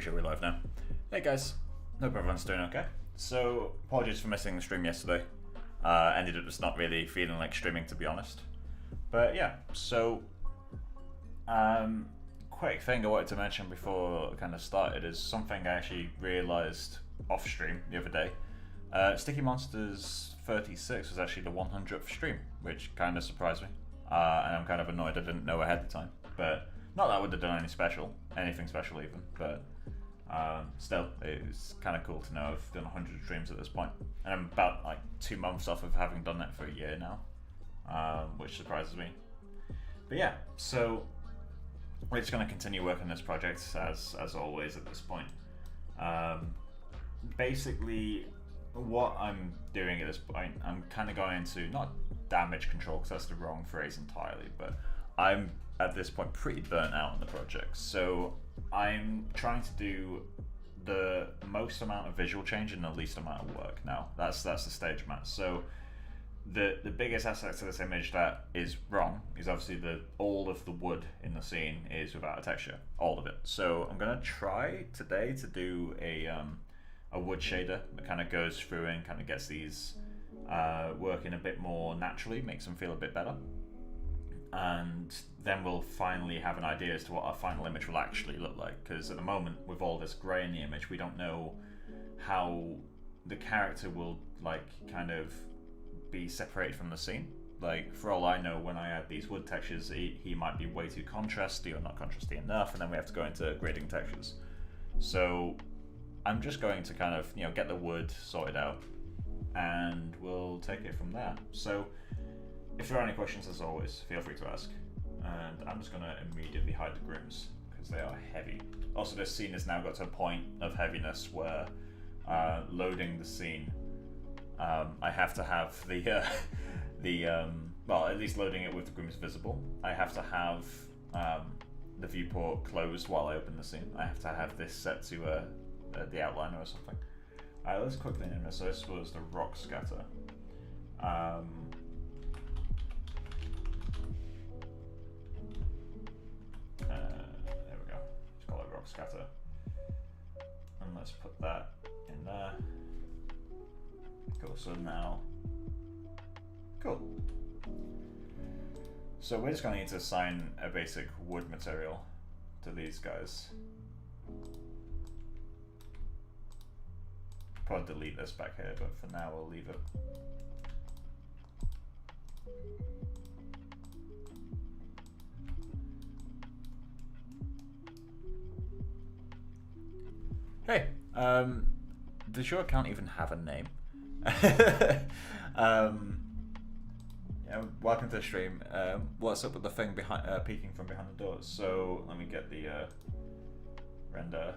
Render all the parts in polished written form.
Pretty sure we're live now. Hey guys, hope everyone's doing okay. So, apologies for missing the stream yesterday. Ended up just not really feeling like streaming, to be honest. But yeah, so quick thing I wanted to mention before I kind of started is something I actually realised off stream the other day. StickyMonsters 36 was actually the 100th stream, which kind of surprised me. And I'm kind of annoyed I didn't know ahead of time. But not that I would have done anything special even, but still, it's kind of cool to know I've done 100 streams at this point. And I'm about like 2 months off of having done that for a year now, which surprises me. But yeah, so we're just going to continue working on this project as always at this point. Basically, what I'm doing at this point, I'm kind of going into not damage control because that's the wrong phrase entirely, but I'm at this point pretty burnt out on the project. So I'm trying to do the most amount of visual change and the least amount of work now. That's the stage I'm at. So the biggest aspect of this image that is wrong is obviously all of the wood in the scene is without a texture, all of it. So I'm gonna try today to do a wood shader that kind of goes through and kind of gets these working a bit more naturally, makes them feel a bit better. And then we'll finally have an idea as to what our final image will actually look like, because at the moment with all this grey in the image we don't know how the character will like kind of be separated from the scene. Like for all I know, when I add these wood textures he might be way too contrasty or not contrasty enough, and then we have to go into grading textures. So I'm just going to kind of get the wood sorted out and we'll take it from there. So if there are any questions, as always, feel free to ask. And I'm just going to immediately hide the grooms because they are heavy. Also, this scene has now got to a point of heaviness where loading the scene, I have to have well, at least loading it with the grooms visible. I have to have the viewport closed while I open the scene. I have to have this set to the outliner or something. Alright, let's quickly name this. So this was the rock scatter. There we go. Let's call it rock scatter. And let's put that in there. Cool, so now, cool. So we're just going to need to assign a basic wood material to these guys. Probably delete this back here, but for now we'll leave it. Hey, does your account even have a name? Yeah, welcome to the stream. What's up with the thing behind peeking from behind the doors? So let me get the render.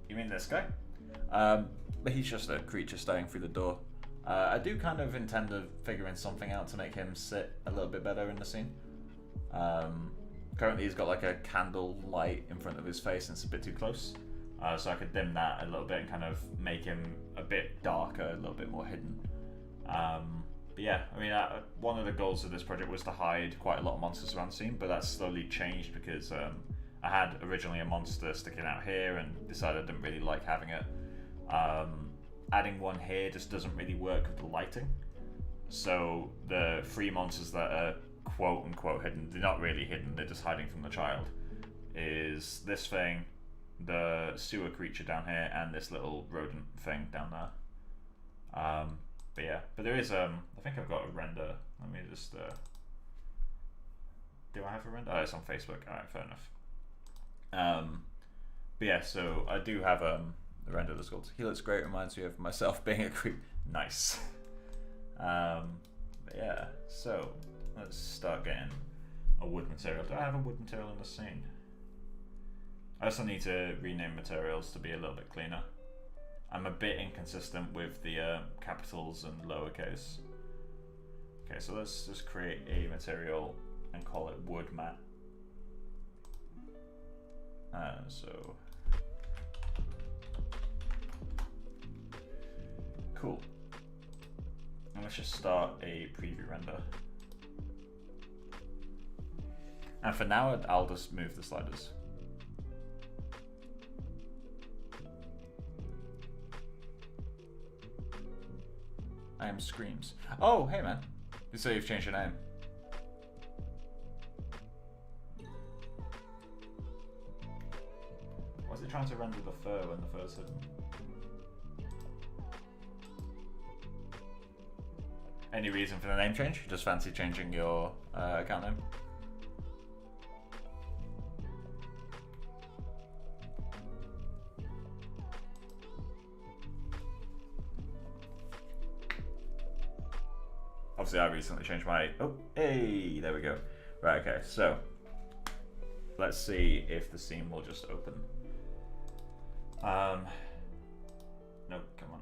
You mean this guy? But he's just a creature staring through the door. I do kind of intend to figure in something out to make him sit a little bit better in the scene. Currently he's got like a candle light in front of his face and it's a bit too close. So I could dim that a little bit and kind of make him a bit darker, a little bit more hidden. But yeah, I mean, one of the goals of this project was to hide quite a lot of monsters around the scene, but that's slowly changed because I had originally a monster sticking out here and decided I didn't really like having it. Adding one here just doesn't really work with the lighting. So the 3 monsters that are quote unquote hidden, they're not really hidden, they're just hiding from the child, is this thing, the sewer creature down here, and this little rodent thing down there. But yeah, but there is, I think I've got a render. Let me just, do I have a render? Oh, it's on Facebook. Alright, fair enough. But yeah, so I do have the render that's called He Looks Great, reminds me of myself being a creep. Nice. But yeah, so let's start getting a wood material. Do I have a wood material in the scene? I also need to rename materials to be a little bit cleaner. I'm a bit inconsistent with the capitals and lowercase. Okay, so let's just create a material and call it wood mat. So cool. And let's just start a preview render. And for now, I'll just move the sliders. I am Screams. Oh, hey man. So you've changed your name. Why is it trying to render the fur when the fur's hidden? Any reason for the name change? Just fancy changing your account name? Obviously, I recently changed my. Oh, hey, there we go. Right, okay, so let's see if the scene will just open. No, come on.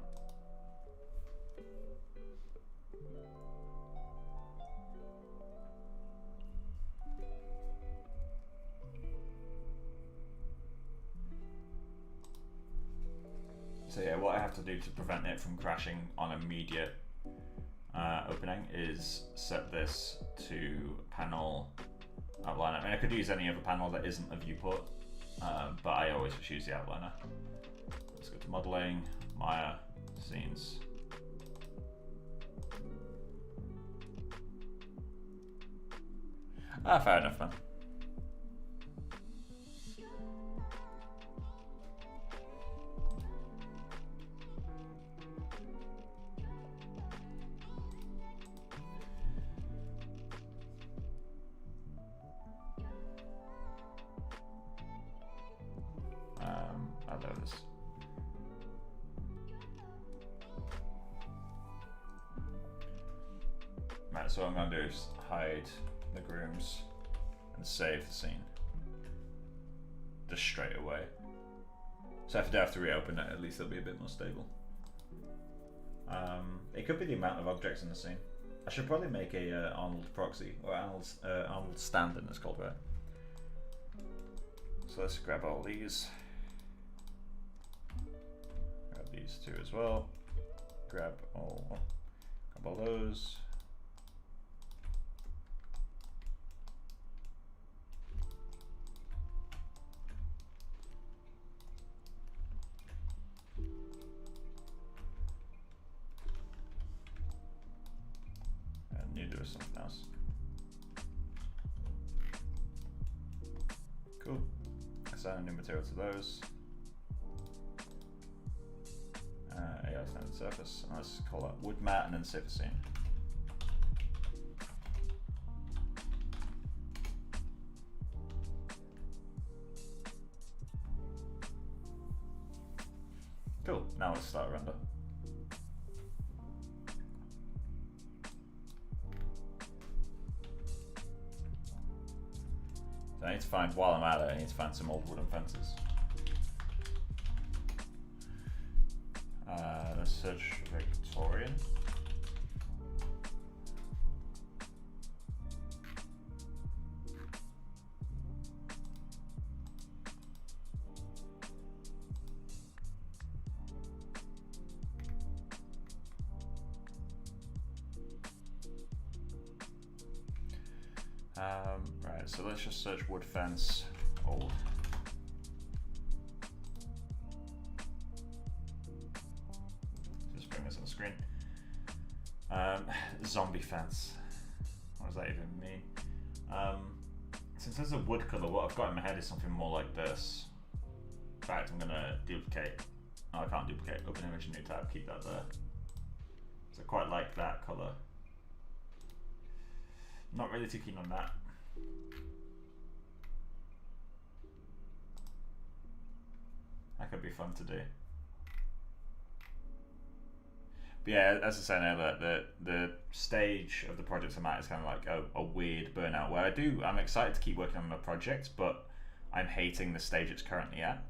So yeah, what I have to do to prevent it from crashing on immediate opening is set this to panel outliner. I mean, I could use any other panel that isn't a viewport, but I always just use the outliner. Let's go to modeling, Maya, scenes. Ah, fair enough, man. There it is. Right, so what I'm going to do is hide the grooms and save the scene just straight away. So if I do have to reopen it, at least it'll be a bit more stable. It could be the amount of objects in the scene. I should probably make a Arnold proxy, or Arnold stand-in it's called, right? So let's grab all these. Grab these two as well. Grab all those. And you do something else. Cool. Assign a new material to those. AI standard surface. And let's call that wood mat and then save the scene. Cool. Now let's start render. So I need to find, while I'm at it, I need to find some old wooden fences. Let's search Victorian. Right, so let's just search wood fence old. Just bring this on the screen. Zombie fence. What does that even mean? Since there's a wood color, what I've got in my head is something more like this. In fact, I'm gonna duplicate. Oh, I can't duplicate. Open image, new tab, keep that there. So I quite like that color. Not really too keen on that. That could be fun to do. But yeah, as I said earlier, the stage of the project I'm at is kind of like a weird burnout where I'm excited to keep working on the project, but I'm hating the stage it's currently at.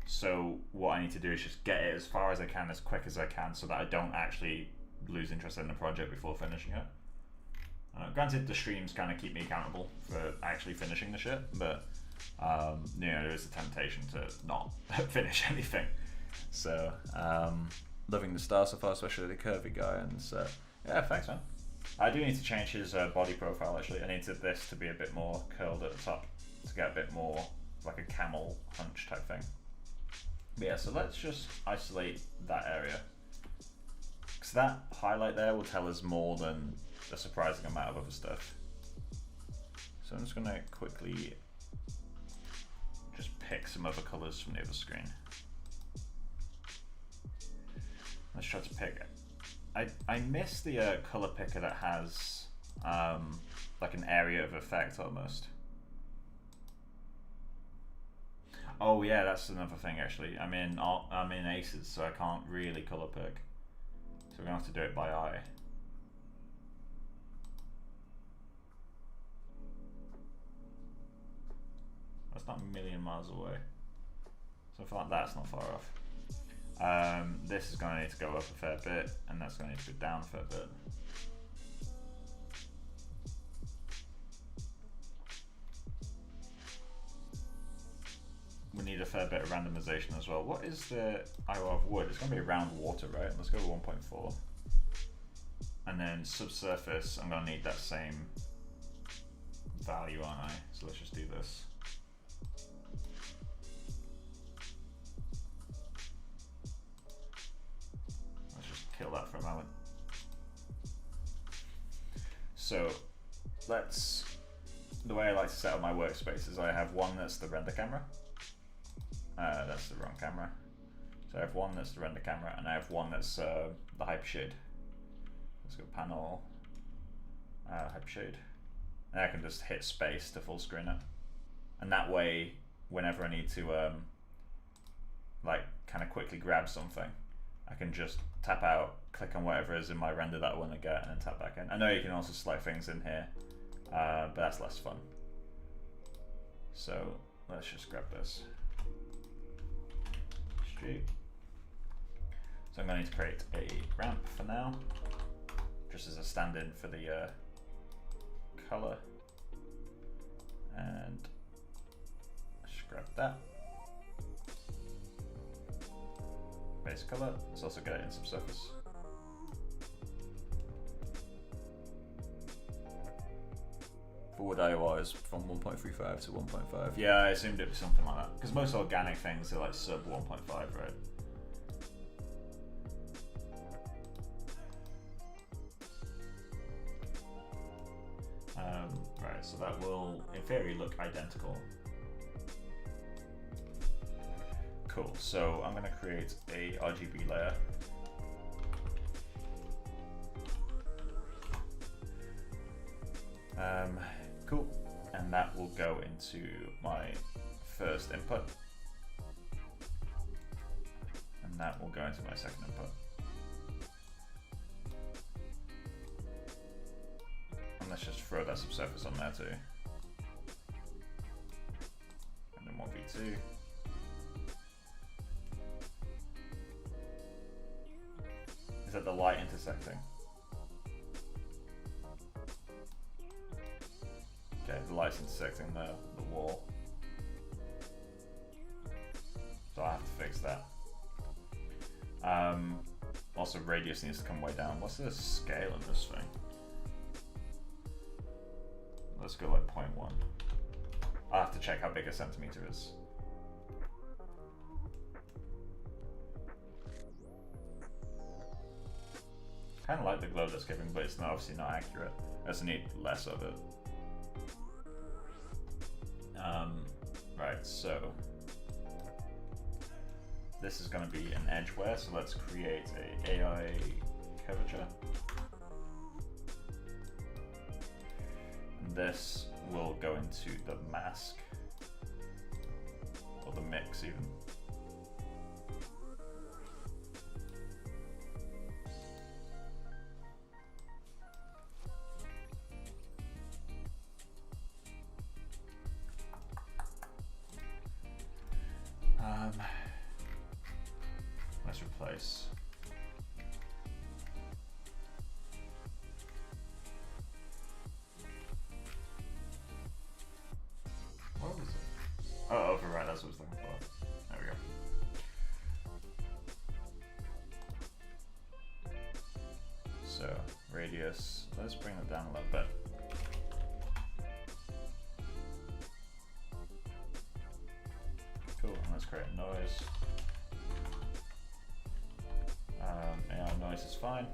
So what I need to do is just get it as far as I can, as quick as I can, so that I don't actually lose interest in the project before finishing it. Granted, the streams kind of keep me accountable for actually finishing the shit, but you know, there is a temptation to not finish anything. So, loving the star so far, especially the curvy guy, and yeah, thanks, man. I do need to change his body profile, actually. I need this to be a bit more curled at the top to get a bit more like a camel hunch type thing. But yeah, so let's just isolate that area. because that highlight there will tell us more than a surprising amount of other stuff. So I'm just going to quickly just pick some other colors from the other screen. Let's try to pick. I miss the color picker that has like an area of effect almost. Oh yeah, that's another thing actually. I'm in Aces, so I can't really color pick. So we're gonna have to do it by eye. That's not a million miles away. Something like that's not far off. This is going to need to go up a fair bit, and that's going to need to go down a fair bit. We need a fair bit of randomization as well. What is the IO of wood? It's going to be around water, right? Let's go to 1.4. And then subsurface, I'm going to need that same value, aren't I? So let's just do this. Kill that for a moment. So the way I like to set up my workspace is I have one that's the render camera. That's the wrong camera. So I have one that's the render camera, and I have one that's the hypershade. Let's go panel, hypershade. And I can just hit space to full screen it. And that way, whenever I need to like kind of quickly grab something, I can just tap out, click on whatever is in my render that I want to get, and then tap back in. I know you can also slide things in here, but that's less fun. So let's just grab this. Street. So I'm going to need to create a ramp for now, just as a stand-in for the color. And let's grab that. Base color. Let's also get it in subsurface. Forward IOR is from 1.35 to 1.5. Yeah, I assumed it was something like that. Because most organic things are like sub 1.5, right? Right, so that will, in theory, look identical. Cool, so I'm going to create a RGB layer. Cool, and that will go into my first input. And that will go into my second input. And let's just throw that subsurface on there too. And then 1v2. Is that the light intersecting? Okay, the light's intersecting the wall. So I have to fix that. Also radius needs to come way down. What's the scale of this thing? Let's go like 0.1. I have to check how big a centimeter is. Kind of like the glow that's giving, but it's not, obviously not accurate. I just need less of it. Right, so this is going to be an edgeware, so let's create a AI curvature. And this will go into the mask, or the mix even. Let's replace. What was it? Oh, override, that's what I was looking for. There we go. So, radius, let's bring it down a little bit. Cool, and let's create noise. AI noise is fine.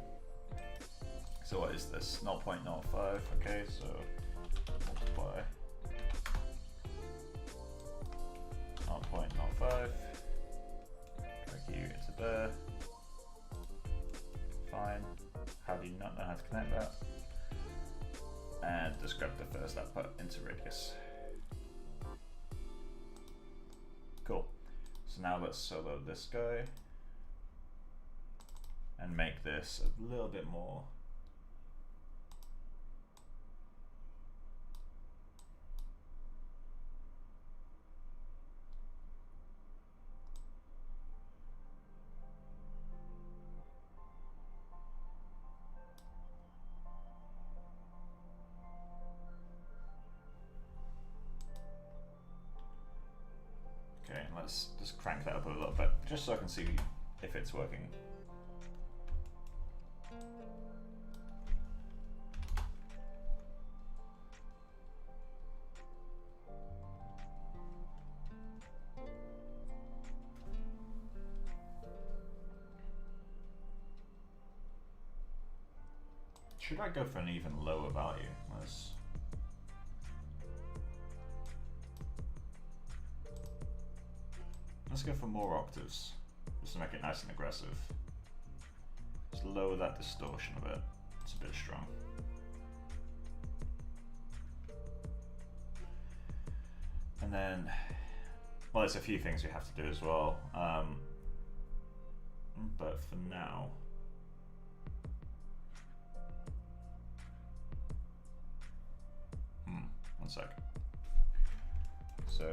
So what is this? 0.05, okay, so multiply 0.05, drag you into there, fine. How do you not know how to connect that? And just grab the first output into radius. Cool. So now let's solo this guy and make this a little bit more okay, and let's just crank that up a little bit, just so I can see if it's working. Should I go for an even lower value? Let's go for more octaves, just to make it nice and aggressive. Just lower that distortion a bit. It's a bit strong. And then, well, there's a few things we have to do as well. But for now, one sec. So,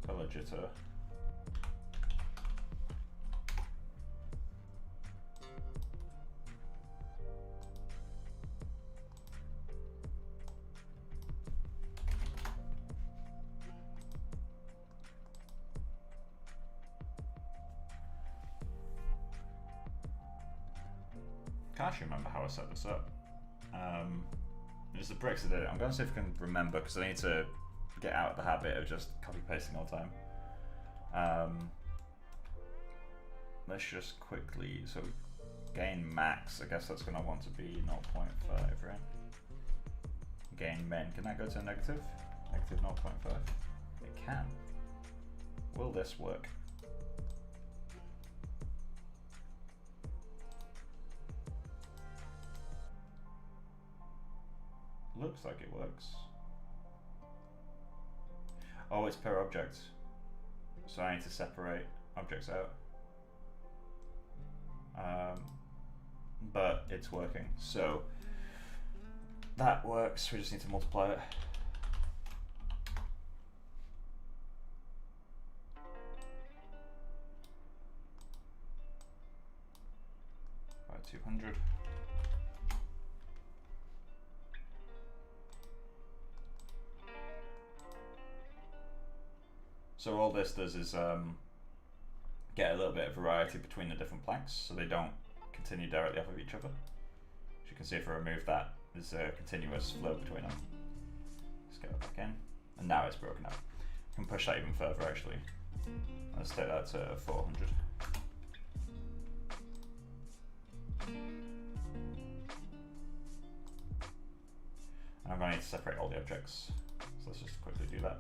color jitter. Can't actually remember how I set this up. It's the bricks that did it. I'm going to see if I can remember, because I need to get out of the habit of just copy pasting all the time. Let's just quickly, so gain max, I guess that's going to want to be 0.5, right? Gain min, can that go to a negative? Negative 0.5? It can. Will this work? Looks like it works. Oh, it's per object. So I need to separate objects out. But it's working. So that works. We just need to multiply it. By 200. So all this does is get a little bit of variety between the different planks, so they don't continue directly off of each other. As you can see, if I remove that, there's a continuous flow between them. Let's get it back in, and now it's broken up. I can push that even further actually. Let's take that to 400. And I'm going to need to separate all the objects, so let's just quickly do that.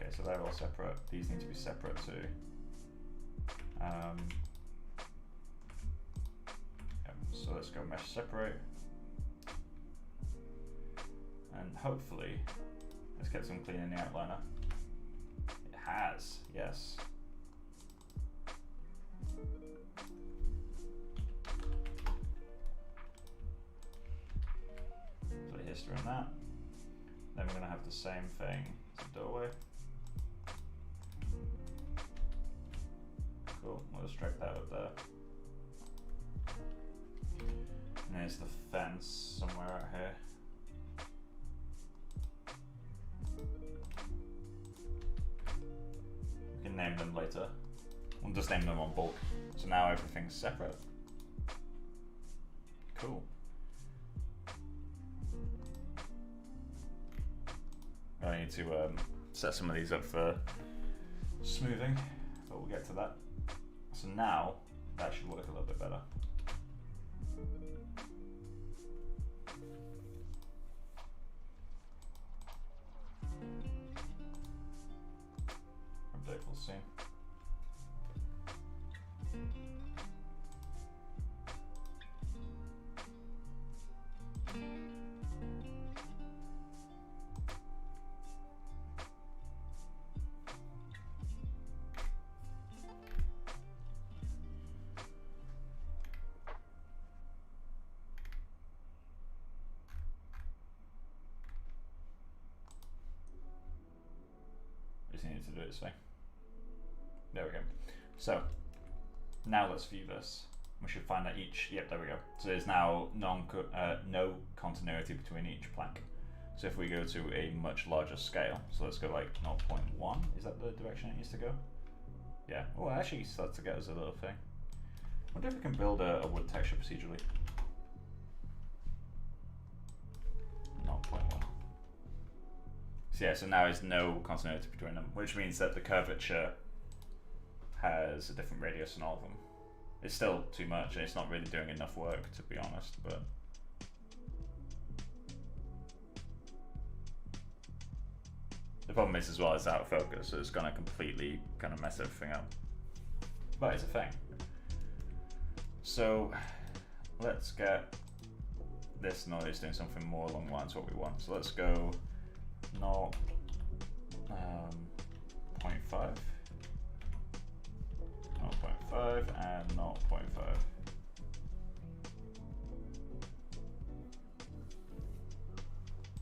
Okay, so they're all separate. These need to be separate too. So let's go mesh separate. And hopefully, let's get some clean in the outliner. It has, yes. So history on that. Then we're going to have the same thing as the doorway. Cool, we'll just drag that up there. And there's the fence somewhere out here. We can name them later. We'll just name them on bulk. So now everything's separate. Cool. I need to set some of these up for smoothing. but we'll get to that. So now that should work a little bit better. Update full scene. Need to do it this way. There we go. So now let's view this. We should find that each, yep, there we go. So there's now no continuity between each plank. So if we go to a much larger scale, so let's go like 0.1, is that the direction it needs to go? Yeah, oh, it actually starts to get us a little thing. I wonder if we can build a wood texture procedurally. 0.1. So yeah, so now there's no continuity between them, which means that the curvature has a different radius in all of them. It's still too much, and it's not really doing enough work, to be honest, but... The problem is as well, it's out of focus, so it's gonna completely kind of mess everything up. But it's a thing. So let's get this noise doing something more along the lines of what we want. So let's go 0.5 and 0.5.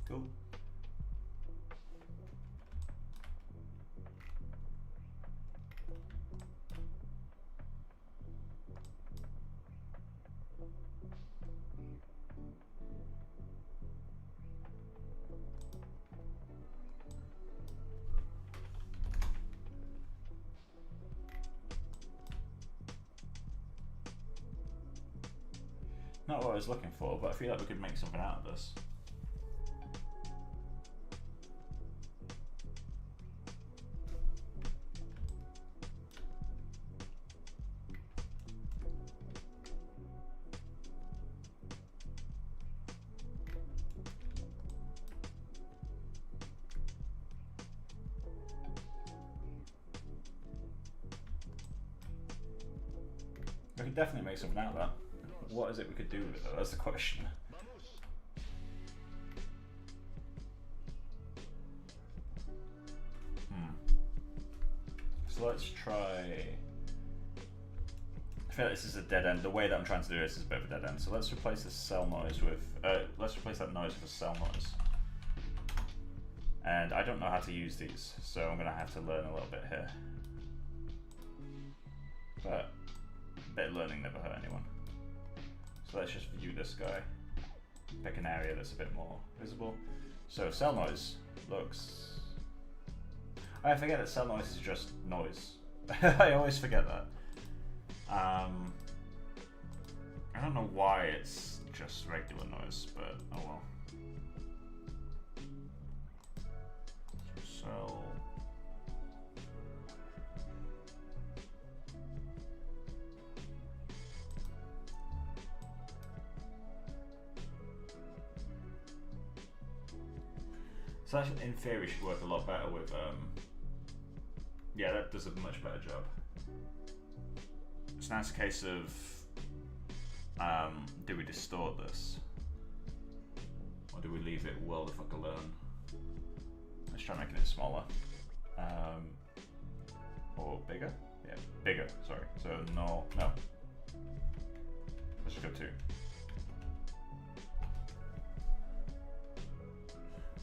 Cool. Not what I was looking for, but I feel like we could make something out of this. We could definitely make something out of that. What is it we could do with it though? That's the question. So let's try... I feel like this is a dead end. The way that I'm trying to do this is a bit of a dead end. So let's replace this cell noise with... let's replace that noise with a cell noise. And I don't know how to use these, so I'm going to have to learn a little bit here. But a bit of learning never hurt anyone. So let's just view this guy, pick an area that's a bit more visible. So cell noise looks... I forget that cell noise is just noise. I always forget that. I don't know why it's just regular noise, but oh well. Cell... So that, in theory, should work a lot better with, yeah, that does a much better job. So now it's a case of, do we distort this? Or do we leave it world of fuck alone? Let's try making it smaller. Or bigger? Yeah, bigger, sorry. So no. Let's just go 2.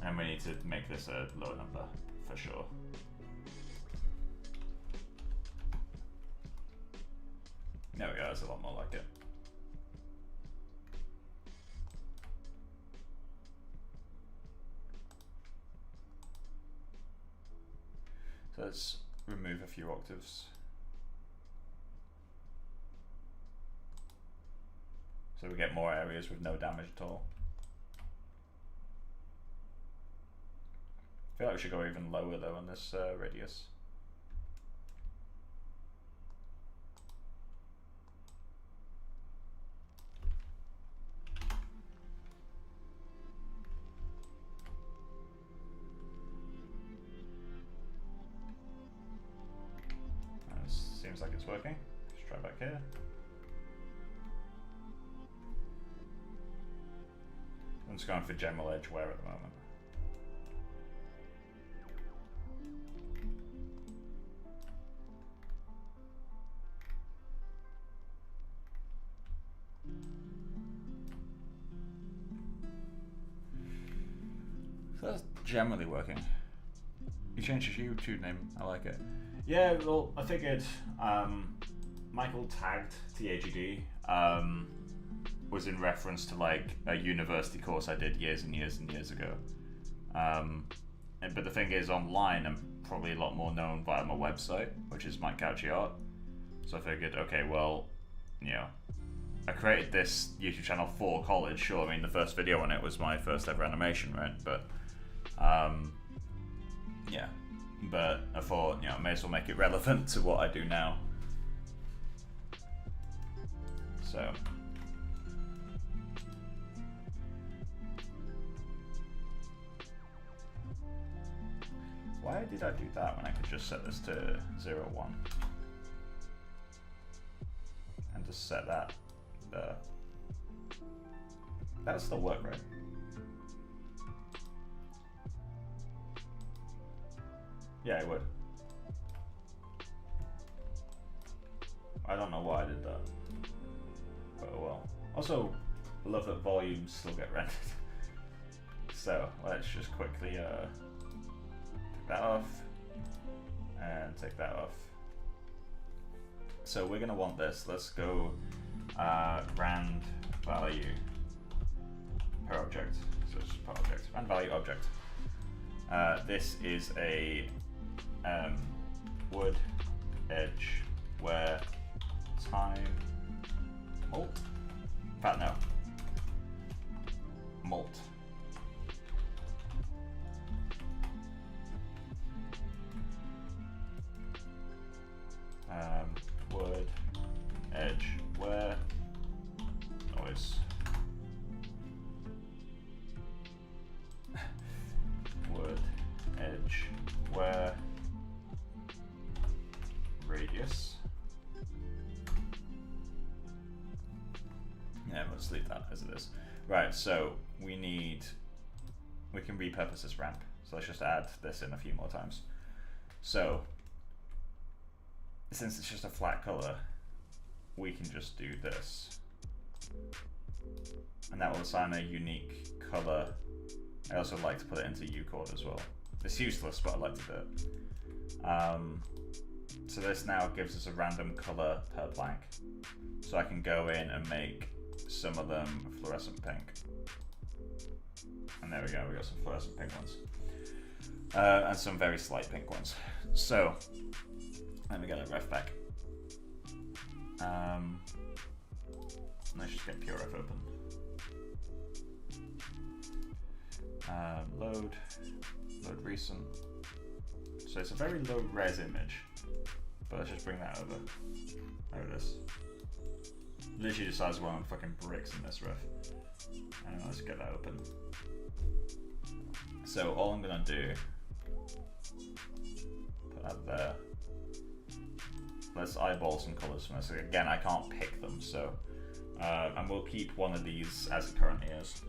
And we need to make this a lower number, for sure. There we go, that's a lot more like it. So let's remove a few octaves. So we get more areas with no damage at all. I feel like we should go even lower though on this radius. seems like it's working. Let's try back here. I'm just going for general edge wear at the moment. So that's generally working. You changed your YouTube name, I like it. Yeah, well, I figured Michael tagged TAGD was in reference to like a university course I did years and years and years ago. But the thing is, online I'm probably a lot more known via my website, which is MikeCauchiArt. So I figured, okay, well, you know, I created this YouTube channel for college. Sure, I mean the first video on it was my first ever animation, right? But yeah, but I thought, you know, I may as well make it relevant to what I do now. So why did I do that when I could just set this to 0, 1 and just set that there? That'll still work, right? Yeah, it would. I don't know why I did that, but oh well. Also, I love that volumes still get rendered. So let's just quickly take that off and take that off. So we're gonna want this. Let's go rand value per object. So it's per object. Rand value object. This is a wood edge where time molt. In fact, no. Molt. Wood edge where noise. Wood edge where radius. Yeah, let's leave that as it is. Right, so we can repurpose this ramp. So let's just add this in a few more times. So since it's just a flat color, we can just do this. And that will assign a unique color. I also like to put it into Ucode as well. It's useless, but I like to do it. So this now gives us a random color per blank. So I can go in and make some of them fluorescent pink. And there we go, we got some fluorescent pink ones. And some very slight pink ones. So, let me get a ref back. Let's just get PureRef open. Load recent. So it's a very low res image, but let's just bring that over. There it is. Literally the size of one of the fucking bricks in this ref. And let's get that open. So all I'm gonna do, put that there. Let's eyeball some colors from this. Again, I can't pick them, so and we'll keep one of these as it currently is.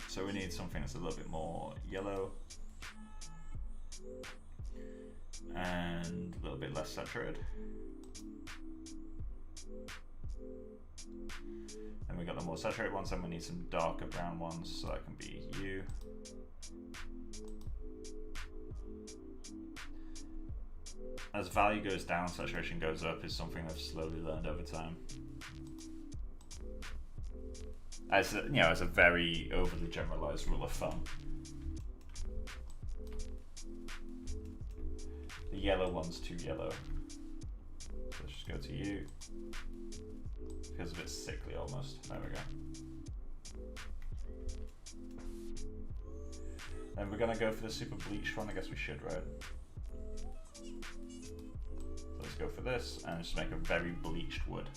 So we need something that's a little bit more yellow and a little bit less saturated. Then we got the more saturated ones, and we need some darker brown ones, so that can be you. As value goes down, saturation goes up is something I've slowly learned over time. As a, you know, as a very overly generalized rule of thumb. The yellow one's too yellow. So let's just go to you. Feels a bit sickly almost. There we go. Then we're gonna go for the super bleached one. I guess we should, right? So let's go for this and just make a very bleached wood.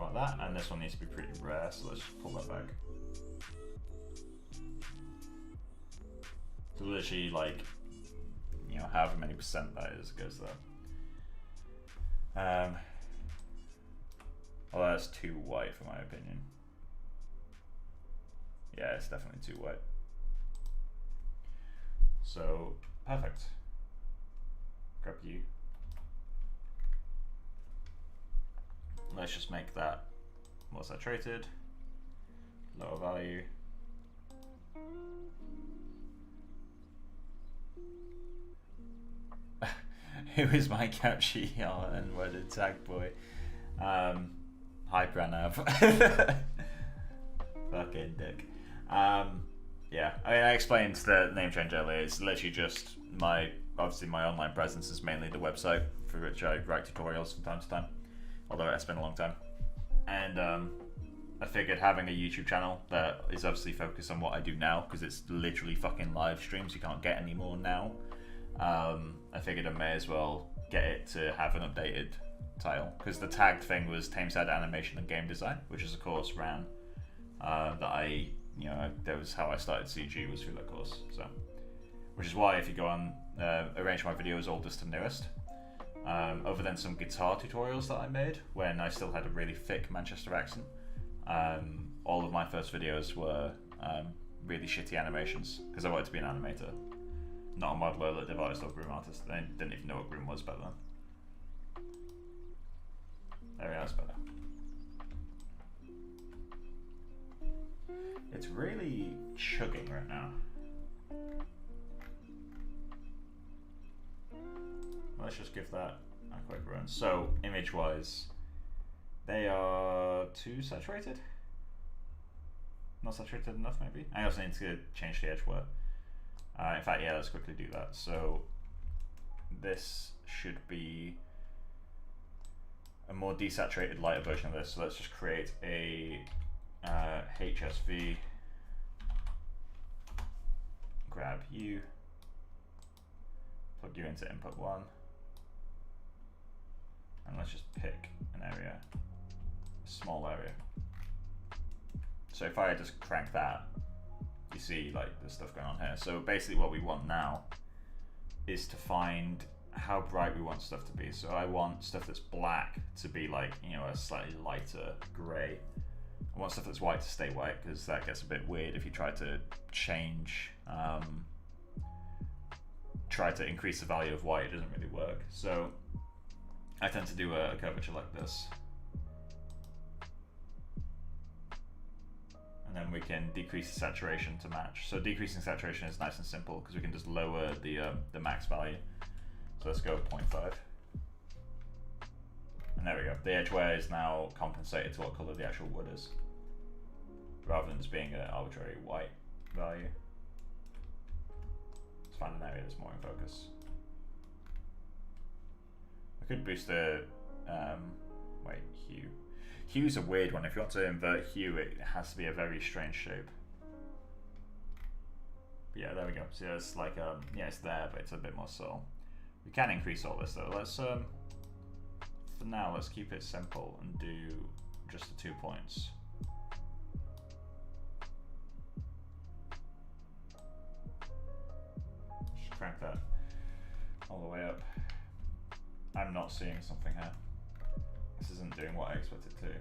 like that, and this one needs to be pretty rare, so let's just pull that back. So literally, like, you know, however many percent that is goes there. Well, that's too white for my opinion. Yeah, it's definitely too white. So, perfect. Grab you. Let's just make that more saturated, lower value. Who is MikeCauchiArt and where did tag boy? Hi Pranav. Fucking dick. Yeah, I mean, I explained the name change earlier. It's literally just obviously my online presence is mainly the website for which I write tutorials from time to time, although it's been a long time. And I figured having a YouTube channel that is obviously focused on what I do now, because it's literally fucking live streams, you can't get any more now. I figured I may as well get it to have an updated title, because the tagged thing was Tameside Animation and Game Design, which is a course ran that that was how I started CG, was through that course. So, which is why if you go on arrange my videos oldest to newest, other than some guitar tutorials that I made when I still had a really thick Manchester accent, all of my first videos were really shitty animations, because I wanted to be an animator, not a modeler that devised or Groom artist. I didn't even know what Groom was back then. There we go, that's better. It's really chugging right now. Let's just give that a quick run. So, image-wise, they are too saturated? Not saturated enough, maybe? I also need to change the edge work. In fact, yeah, let's quickly do that. So, this should be a more desaturated, lighter version of this. So let's just create a HSV, grab you, plug you into input 1, and let's just pick an area, a small area. So if I just crank that, you see like there's stuff going on here. So basically what we want now is to find how bright we want stuff to be. So I want stuff that's black to be like, you know, a slightly lighter gray. I want stuff that's white to stay white, because that gets a bit weird if you try to change, try to increase the value of white, it doesn't really work. So I tend to do a curvature like this. And then we can decrease the saturation to match. So decreasing saturation is nice and simple, because we can just lower the max value. So let's go 0.5. And there we go. The edge wear is now compensated to what color the actual wood is, rather than just being an arbitrary white value. Let's find an area that's more in focus. We could boost the hue. Hue's a weird one. If you want to invert hue, it has to be a very strange shape. But yeah, there we go. So it's like yeah, it's there, but it's a bit more subtle. We can increase all this though. Let's for now, let's keep it simple and do just the 2 points. Just crank that all the way up. I'm not seeing something here. This isn't doing what I expect it to.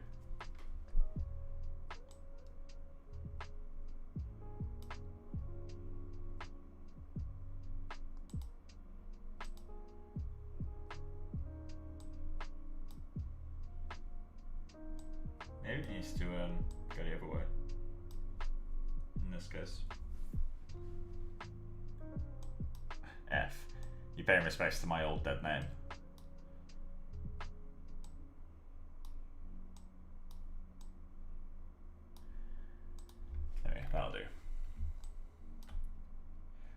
Maybe it needs to go the other way. In this case. F. You're paying respects to my old dead name. There we go, that'll do.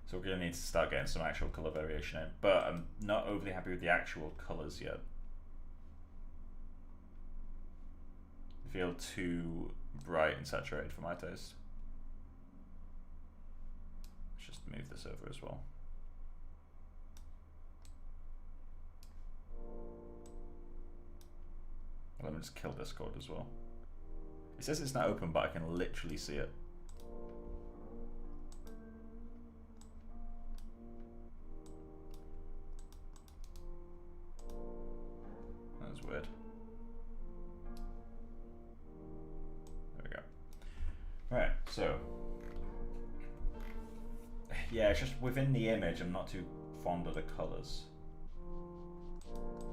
So we're going to need to start getting some actual colour variation in, but I'm not overly happy with the actual colours yet. They feel too bright and saturated for my taste. Let's just move this over as well. Let me just kill Discord as well. It says it's not open, but I can literally see it. That was weird. There we go. Right, so yeah, it's just within the image I'm not too fond of the colors.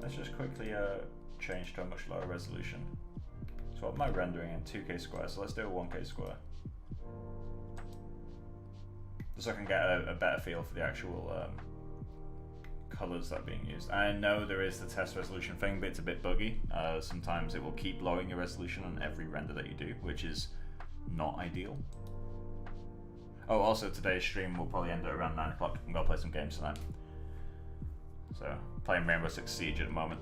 Let's just quickly change to a much lower resolution. So what am I rendering in 2K square? So let's do a 1K square. Just so I can get a better feel for the actual colors that are being used. And I know there is the test resolution thing, but it's a bit buggy. Sometimes it will keep lowering your resolution on every render that you do, which is not ideal. Oh, also today's stream will probably end at around 9 o'clock. I'm gonna play some games tonight. So, playing Rainbow Six Siege at the moment.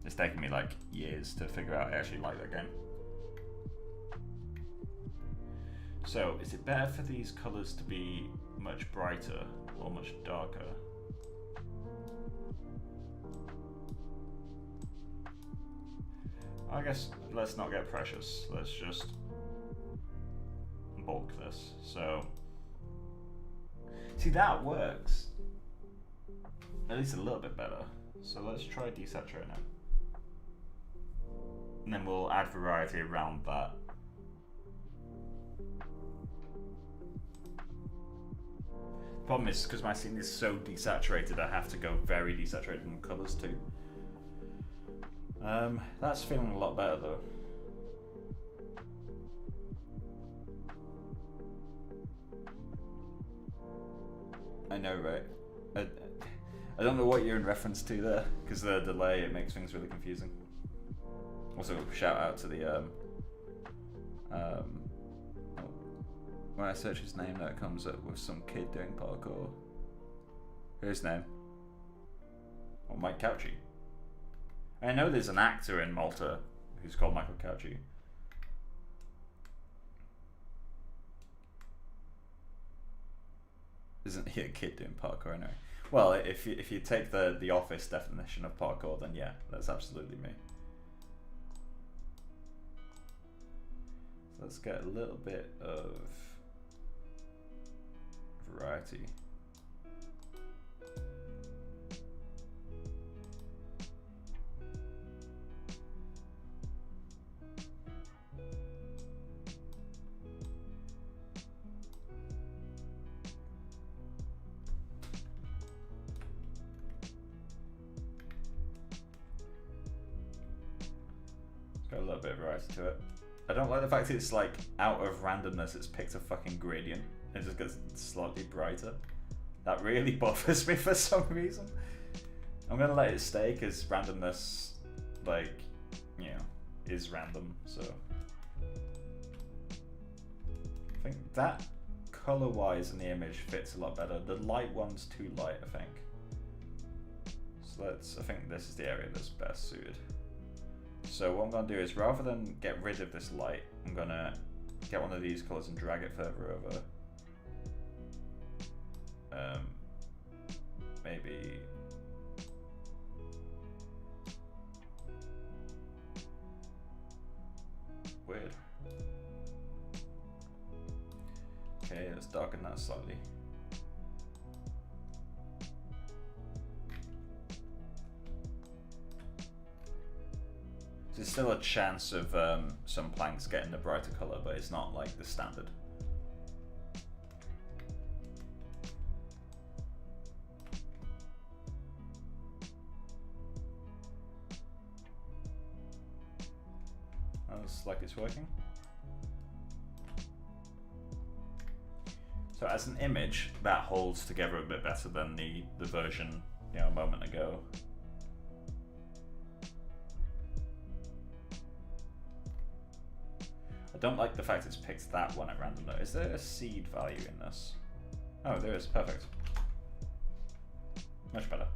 It's taken me like years to figure out I actually like that game. So, is it better for these colors to be much brighter or much darker? I guess let's not get precious. Let's just bulk this. So, see, that works. At least a little bit better. So let's try desaturating it. And then we'll add variety around that. The problem is, because my scene is so desaturated, I have to go very desaturated in colors too. That's feeling a lot better though. I know, right? I don't know what you're in reference to there, because the delay, it makes things really confusing. Also, shout out to the when I search his name, that comes up with some kid doing parkour. Who's his name? Oh, MikeCauchiArt. I know there's an actor in Malta who's called MikeCauchiArt. Isn't he a kid doing parkour anyway? Well, if you take the Office definition of parkour, then yeah, that's absolutely me. So let's get a little bit of variety. Got a little bit of variety to it. I don't like the fact it's like out of randomness, it's picked a fucking gradient. It just gets slightly brighter. That really bothers me for some reason. I'm gonna let it stay because randomness, like, you know, is random. So I think that color-wise in the image fits a lot better. The light one's too light, I think. So I think this is the area that's best suited. So what I'm going to do is, rather than get rid of this light, I'm going to get one of these colors and drag it further over. Maybe weird. Okay, let's darken that slightly. There's still a chance of some planks getting the brighter color, but it's not like the standard. Looks like it's working. So as an image, that holds together a bit better than the version, you know, a moment ago. I don't like the fact it's picked that one at random though. Is there a seed value in this? Oh, there is. Perfect. Much better.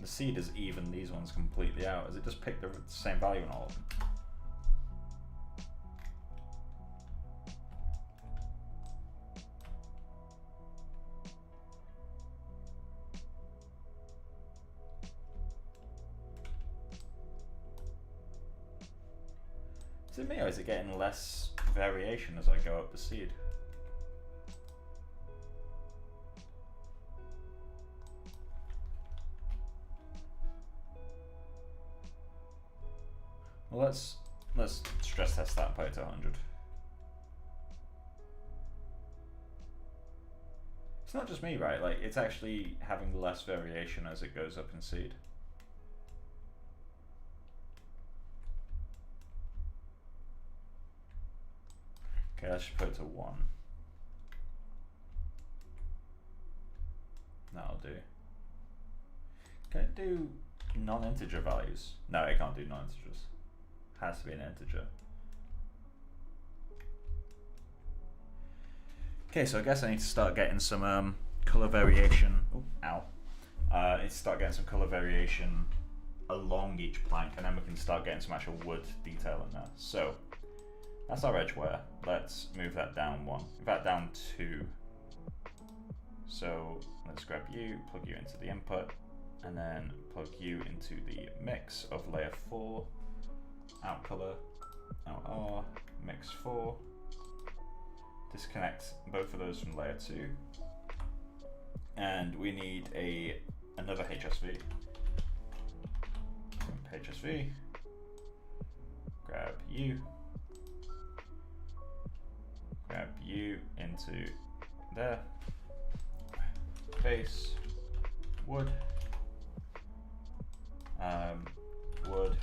The seed has evened these ones completely out. Has it just picked the same value in all of them? Is it me or is it getting less variation as I go up the seed? Well, let's stress test that and put it to 100. It's not just me, right? Like, it's actually having less variation as it goes up in seed. Okay, let's just put it to 1. That'll do. Can it do non-integer values? No, it can't do non-integers. Has to be an integer. Okay, so I guess I need to start getting some color variation. Oh, ow. I need to start getting some color variation along each plank, and then we can start getting some actual wood detail in there. So that's our edgeware. Let's move that down 1. Move that down 2. So let's grab you, plug you into the input, and then plug you into the mix of layer 4, out color, out R, mix 4. Disconnect both of those from layer 2. And we need another HSV. HSV, grab you into there, base, wood, wood,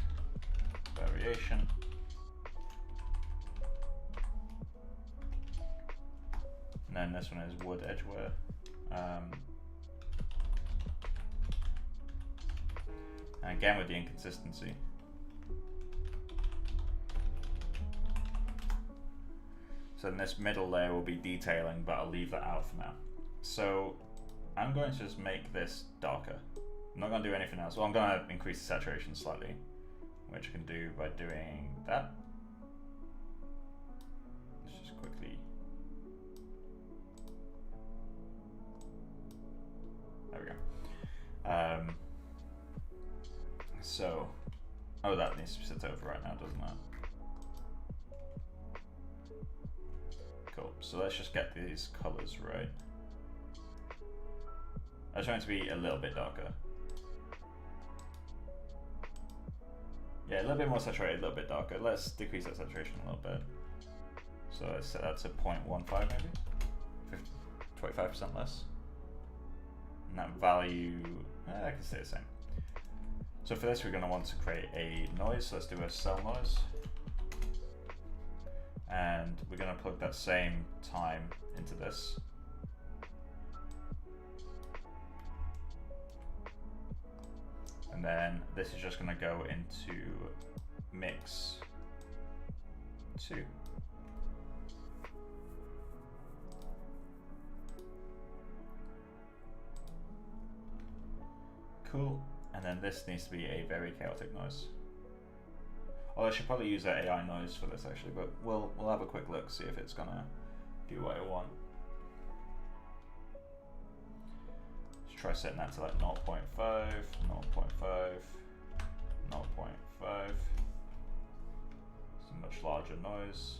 variation, and then this one is wood edgeware. And again with the inconsistency. So then this middle layer will be detailing, but I'll leave that out for now. So I'm going to just make this darker. I'm not going to do anything else. Well, I'm going to increase the saturation slightly, which I can do by doing that. Let's just quickly. There we go. So, oh, that needs to be set over right now, doesn't it? Cool. So let's just get these colors right. I just want it to be a little bit darker. Yeah, a little bit more saturated, a little bit darker. Let's decrease that saturation a little bit. So let's set that to 0.15 maybe? 25% less. And that value, I can stay the same. So for this, we're going to want to create a noise. So let's do a cell noise. And we're going to plug that same time into this. And then this is just going to go into mix 2. Cool. And then this needs to be a very chaotic noise. Oh, I should probably use that AI noise for this actually, but we'll have a quick look, see if it's gonna do what I want. Let's try setting that to like 0.5, 0.5, 0.5. It's a much larger noise.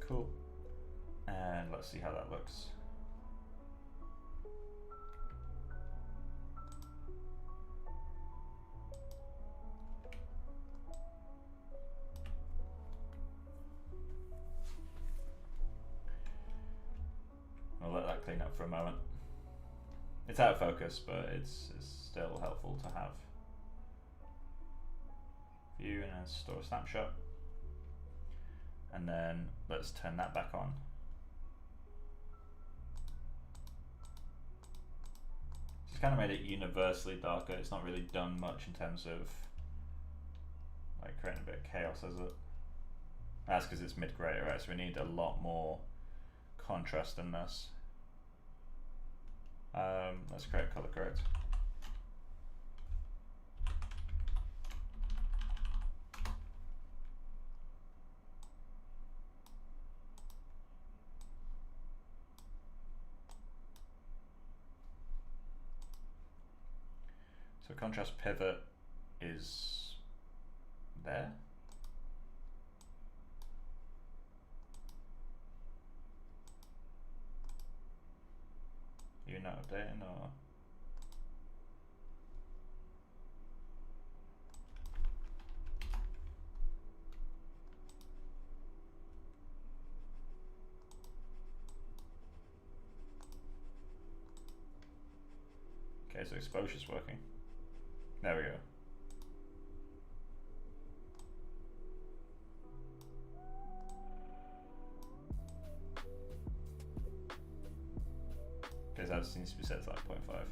Cool. And let's see how that looks. I'll let that clean up for a moment. It's out of focus, but it's still helpful to have. View and then store a snapshot. And then let's turn that back on. It's kind of made it universally darker. It's not really done much in terms of like creating a bit of chaos, has it? That's because it's mid-grey, right? So we need a lot more contrast in this. Let's create color correct. So contrast pivot is there. You're not updating or? Okay, so exposure's working. There we go. Okay, so that seems to be set to like 0.5.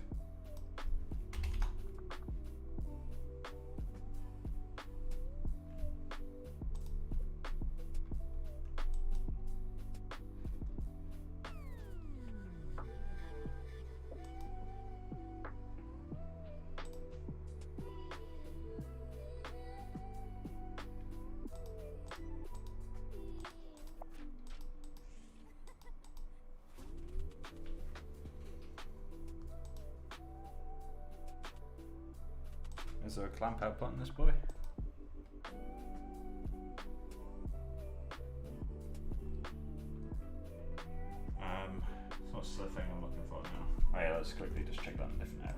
Is there a clamp out button, this boy? What's the thing I'm looking for now? Oh yeah, let's quickly just check that in a different area.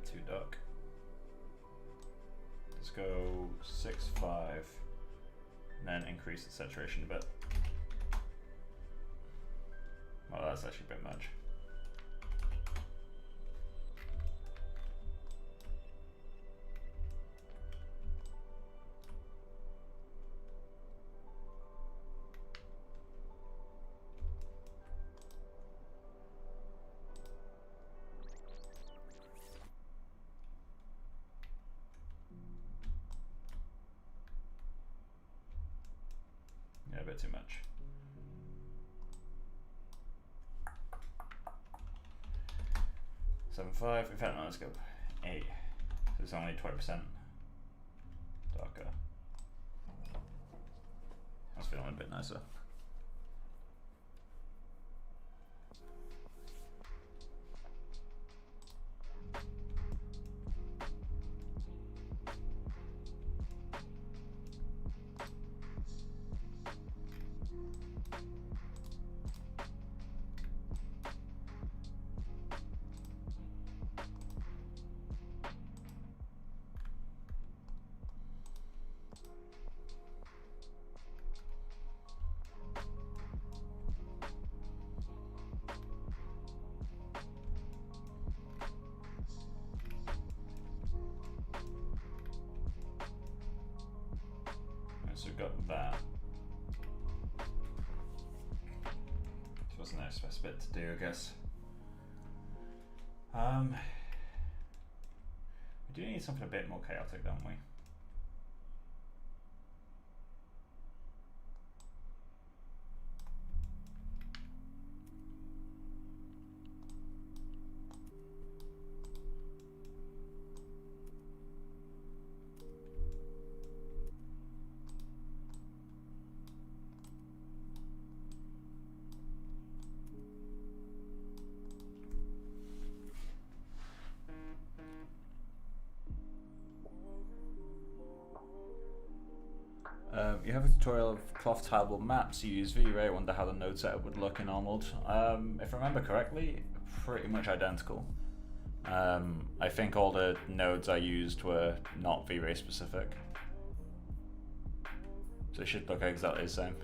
Too dark. Let's go 6.5 and then increase the saturation a bit. Oh, that's actually a bit much. Yeah, a bit too much. Seven five. In fact, no, let's go 8. So it's only 20% darker. That's feeling a bit nicer. So we've got that. So what's the next best bit to do, I guess? We do need something a bit more chaotic, don't we? You have a tutorial of cloth tileable maps. You use V-Ray. Wonder how the node setup would look in Arnold. If I remember correctly, pretty much identical. I think all the nodes I used were not V-Ray specific, so it should look exactly the same.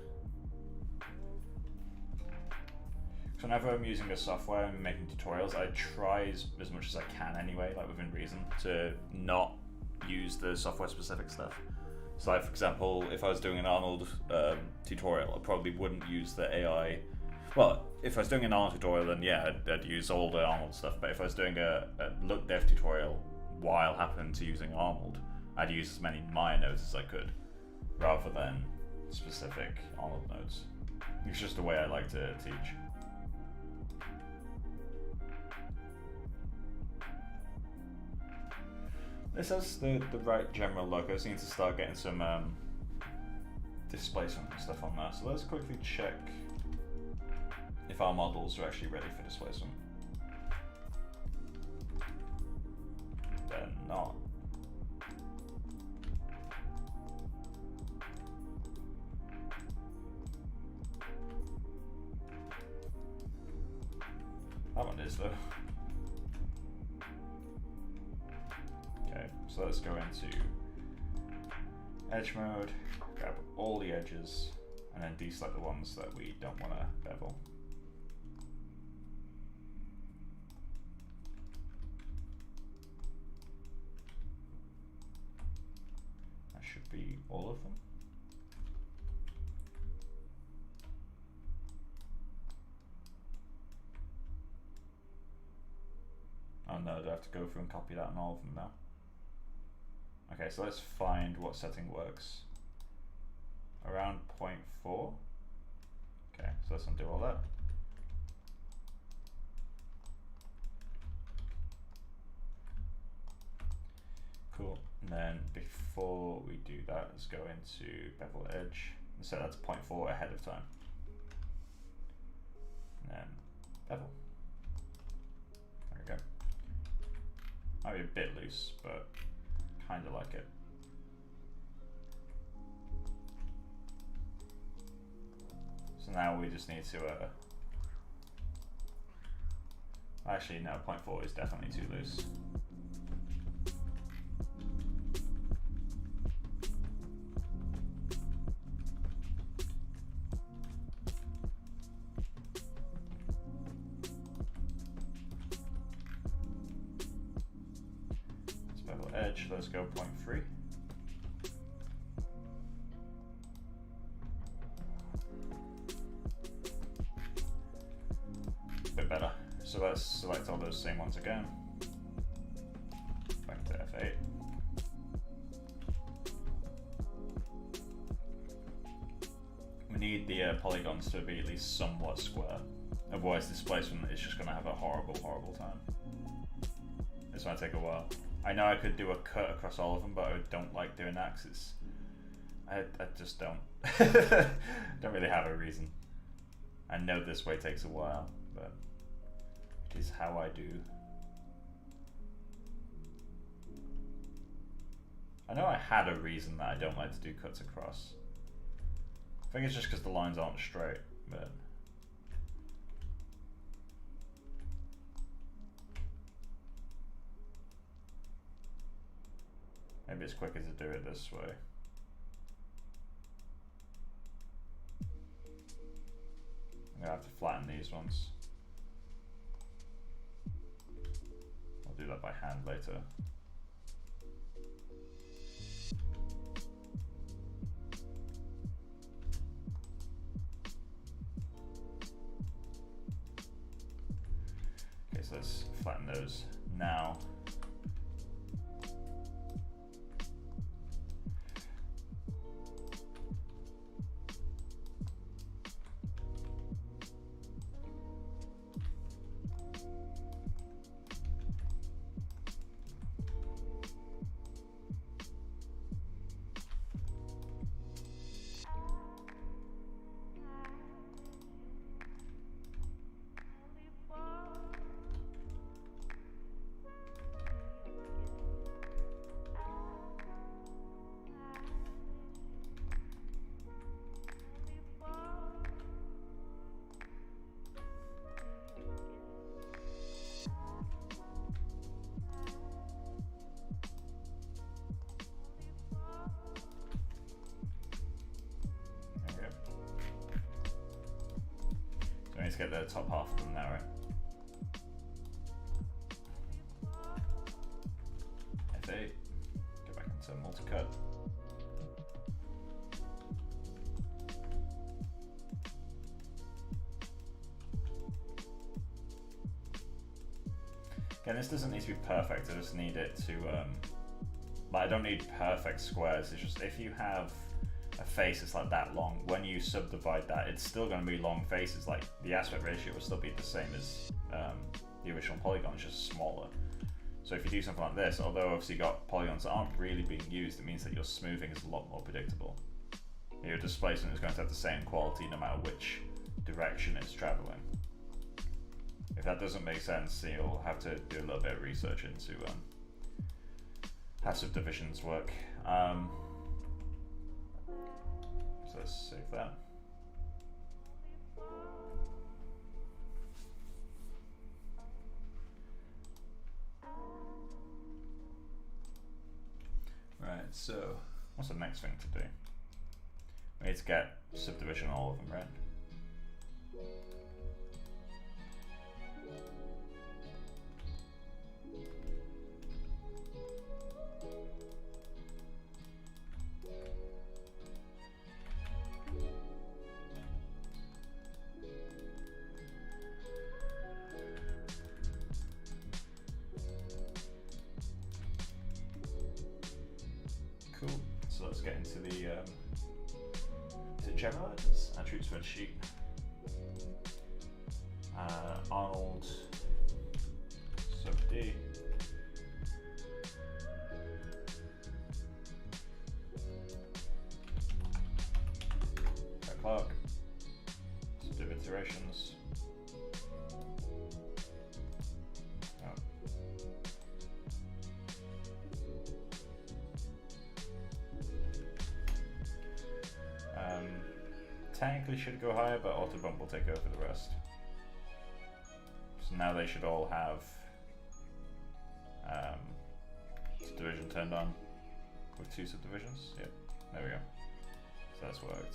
So whenever I'm using a software and making tutorials, I try as much as I can anyway, like within reason, to not use the software specific stuff. So like, for example, if I was doing an Arnold tutorial, I probably wouldn't use the AI. Well, if I was doing an Arnold tutorial, then yeah, I'd use all the Arnold stuff. But if I was doing a look dev tutorial while happening to using Arnold, I'd use as many Maya nodes as I could, rather than specific Arnold nodes. It's just the way I like to teach. This has the right general look. I just need to start getting some displacement and stuff on there. So let's quickly check if our models are actually ready for displacement. They're not. That one is though. Okay, so let's go into edge mode, grab all the edges, and then deselect the ones that we don't want to bevel. That should be all of them. Oh no, do I have to go through and copy that on all of them now? Okay, so let's find what setting works. Around 0.4. Okay, so let's undo all that. Cool. And then before we do that, let's go into bevel edge and set that to 0.4 ahead of time. And then bevel. There we go. Might be a bit loose, but kind of like it. So now we just need to actually no, 0.4 is definitely too loose. Let's bevel edge, let's go 0.3. Better. So let's select all those same ones again. Back to F8. We need the polygons to be at least somewhat square. Otherwise displacement is just going to have a horrible, horrible time. This might take a while. I know I could do a cut across all of them, but I don't like doing that because I just don't. Don't really have a reason. I know this way takes a while, but it is how I do. I know I had a reason that I don't like to do cuts across. I think it's just because the lines aren't straight, but maybe it's quicker to do it this way. I'm gonna have to flatten these ones. I'll do that by hand later. Okay, so let's flatten those now. Let's get the top half of them now, right? F8, go back into multi-cut. Again, this doesn't need to be perfect, I just need it to, I don't need perfect squares, it's just if you have a face that's like that long, when you subdivide that, it's still going to be long faces, like the aspect ratio will still be the same as the original polygon, it's just smaller. So if you do something like this, although obviously you got polygons that aren't really being used, it means that your smoothing is a lot more predictable. Your displacement is going to have the same quality no matter which direction it's traveling. If that doesn't make sense, you'll have to do a little bit of research into how subdivisions work. So let's save that. Right, so what's the next thing to do? We need to get subdivision on all of them, right? Cool. So let's get into the generators, attribute spreadsheet. Arnold sub D. Clark. Subdiv iterations. Technically should go higher, but Autobump will take over the rest. So now they should all have subdivision turned on with 2 subdivisions. Yep, there we go. So that's worked.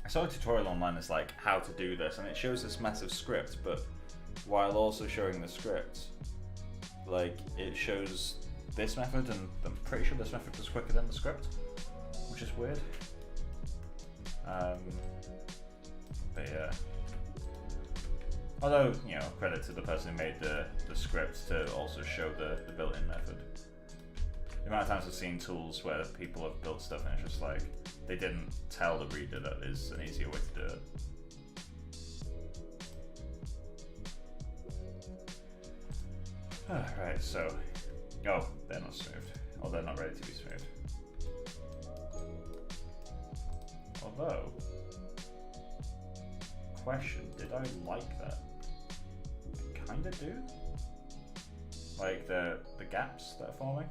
I saw a tutorial online that's like how to do this, and it shows this massive script, but while also showing the script, like it shows this method, and I'm pretty sure this method was quicker than the script, which is weird. But yeah. Although, you know, credit to the person who made the script to also show the built-in method. The amount of times I've seen tools where people have built stuff and it's just like, they didn't tell the reader that there's an easier way to do it. Right, so, oh, they're not smoothed. Or they're not ready to be smoothed. Although, question, did I like that? I kinda do. Like the gaps that are forming.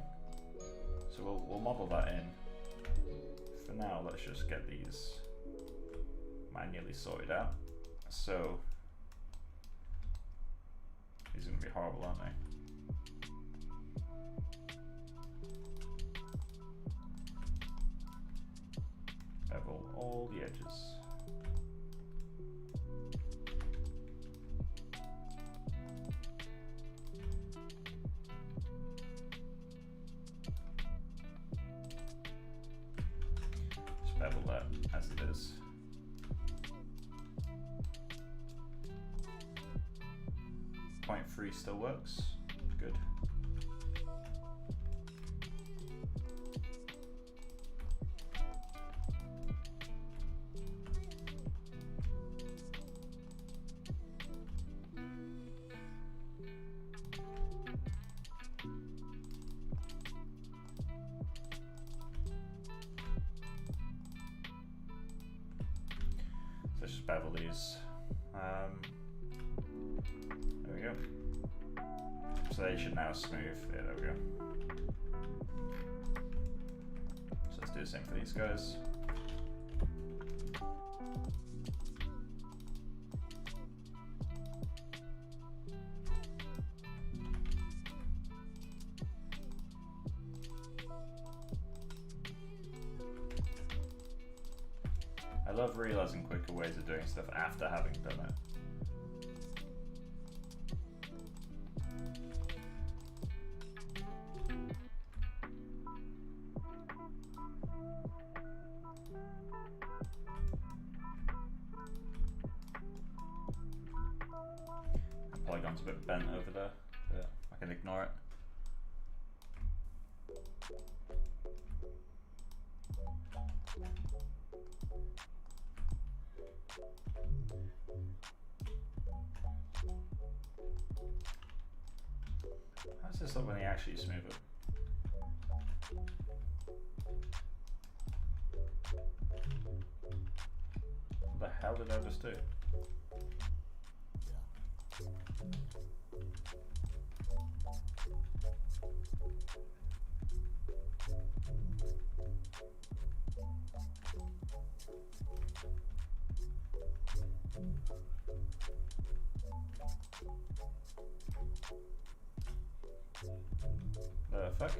So we'll model that in. For now, let's just get these manually sorted out. So, these are gonna be horrible, aren't they? Bevel all the edges. Just bevel that as it is. Point 3 still works. Good. Let's just bevel these. There we go. So they should now smooth. Yeah, there we go. So let's do the same for these guys. I love realizing quicker ways of doing stuff after having done it. The polygon's a bit bent over How does this look when you actually smooth it? What the hell did I just do? The fuck?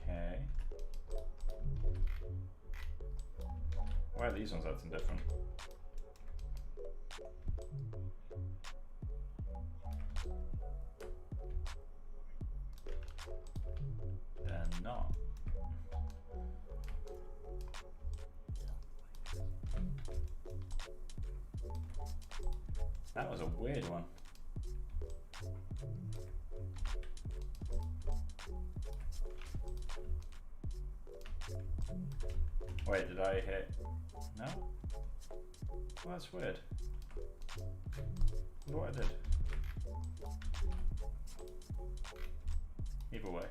Okay. Why are these ones acting different? They're not. That was a weird one. Wait, did I hit? No? Well, that's weird. I wonder what I did. Either way.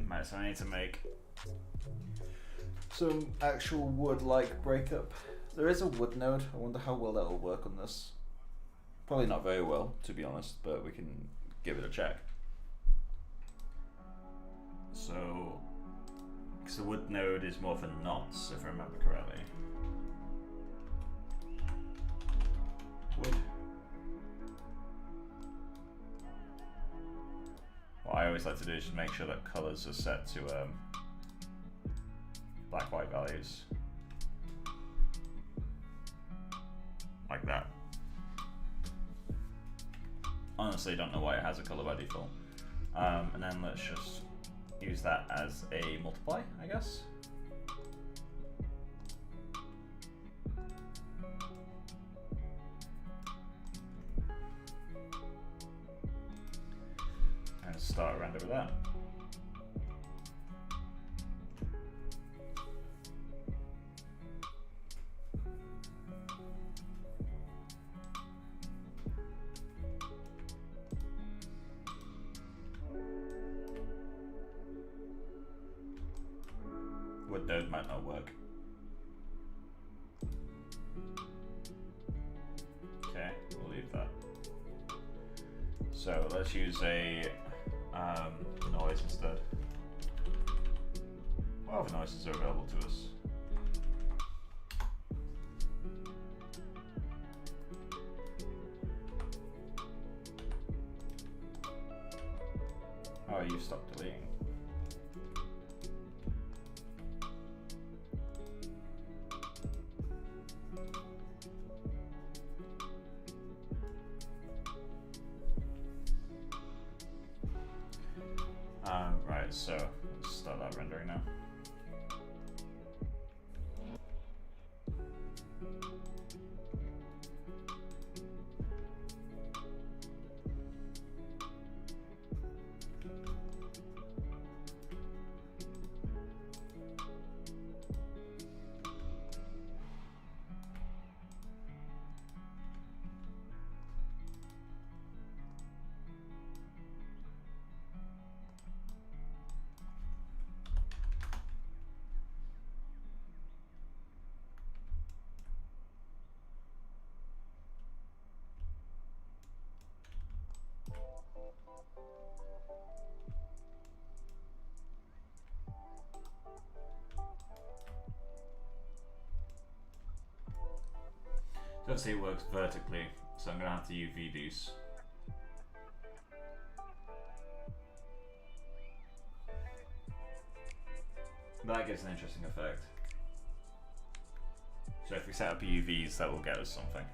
Right, so I need to make some actual wood-like breakup. There is a wood node. I wonder how well that will work on this. Probably not very well, to be honest, but we can give it a check. So, because the wood node is more for knots, if I remember correctly. Wood. What I always like to do is just make sure that colors are set to black-white values. Like that. Honestly, don't know why it has a color by default. And then let's just use that as a multiply, I guess. And start a render with that. Wood node might not work. Okay, we'll leave that. So let's use a noise instead. What other noises are available to us? Oh, you stopped deleting. Right, so let's start that rendering now. Don't say it works vertically, so I'm gonna have to UV these. But that gives an interesting effect. So if we set up UVs, that will get us something.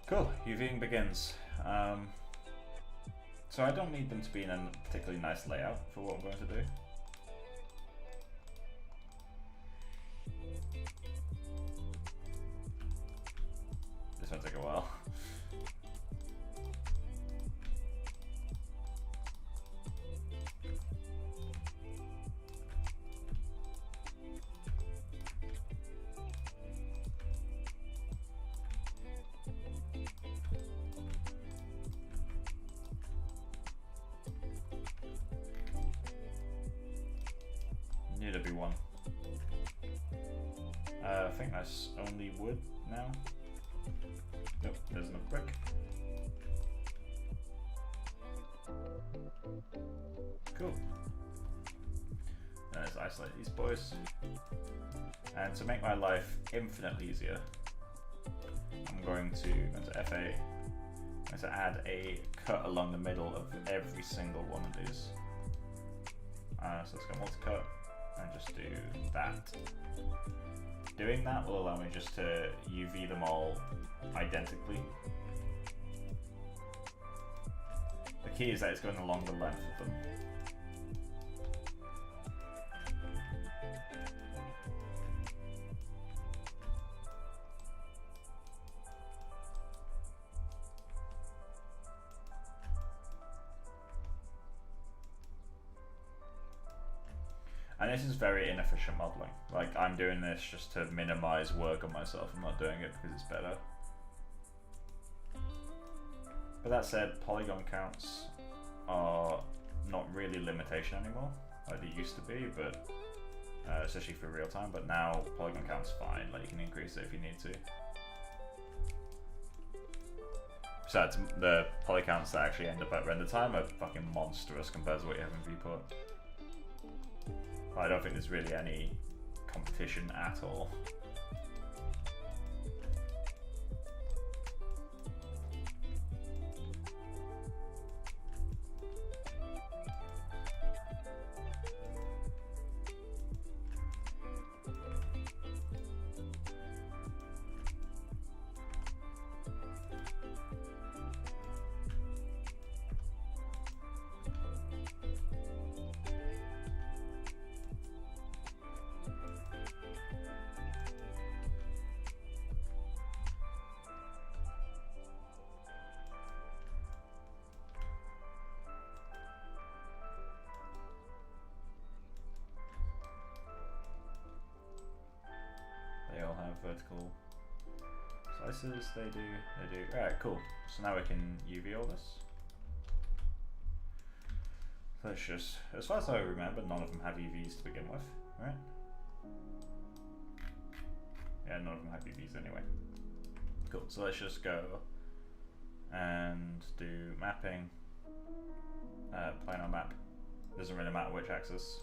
Cool, UVing begins. So I don't need them to be in a particularly nice layout for what I'm going to do. This might take a while. Need to be one. I think that's only wood now. Nope, there's no brick. Cool. Let's isolate these boys. And to make my life infinitely easier, I'm going to go to FA. I'm going to add a cut along the middle of every single one of these. So let's go multi-cut and just do that. Doing that will allow me just to UV them all identically. The key is that it's going along the length of them. And this is very inefficient modeling. Like, I'm doing this just to minimize work on myself. I'm not doing it because it's better. But that said, polygon counts are not really a limitation anymore, like they used to be, but especially for real time. But now polygon count's fine. Like, you can increase it if you need to. Besides, the poly counts that actually end up at render time are fucking monstrous compared to what you have in viewport. I don't think there's really any competition at all. They all have vertical slices, they do. Alright, cool. So now we can UV all this. So let's just, as far as I remember, none of them have UVs to begin with, right? Yeah, none of them have UVs anyway. Cool, so let's just go and do mapping, planar map. Doesn't really matter which axis.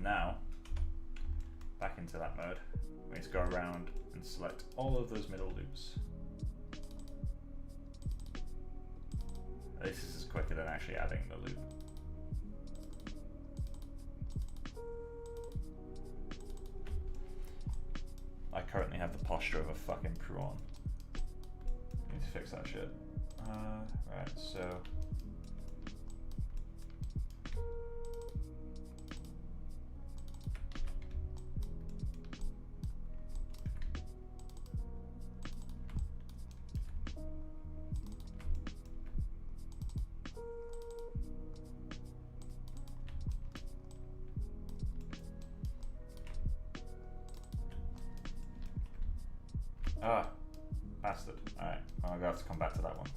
Now, back into that mode, we need to go around and select all of those middle loops. This is quicker than actually adding the loop. I currently have the posture of a fucking prawn. Need to fix that shit. Right, so bastard. Alright, I'm gonna have to come back to that one.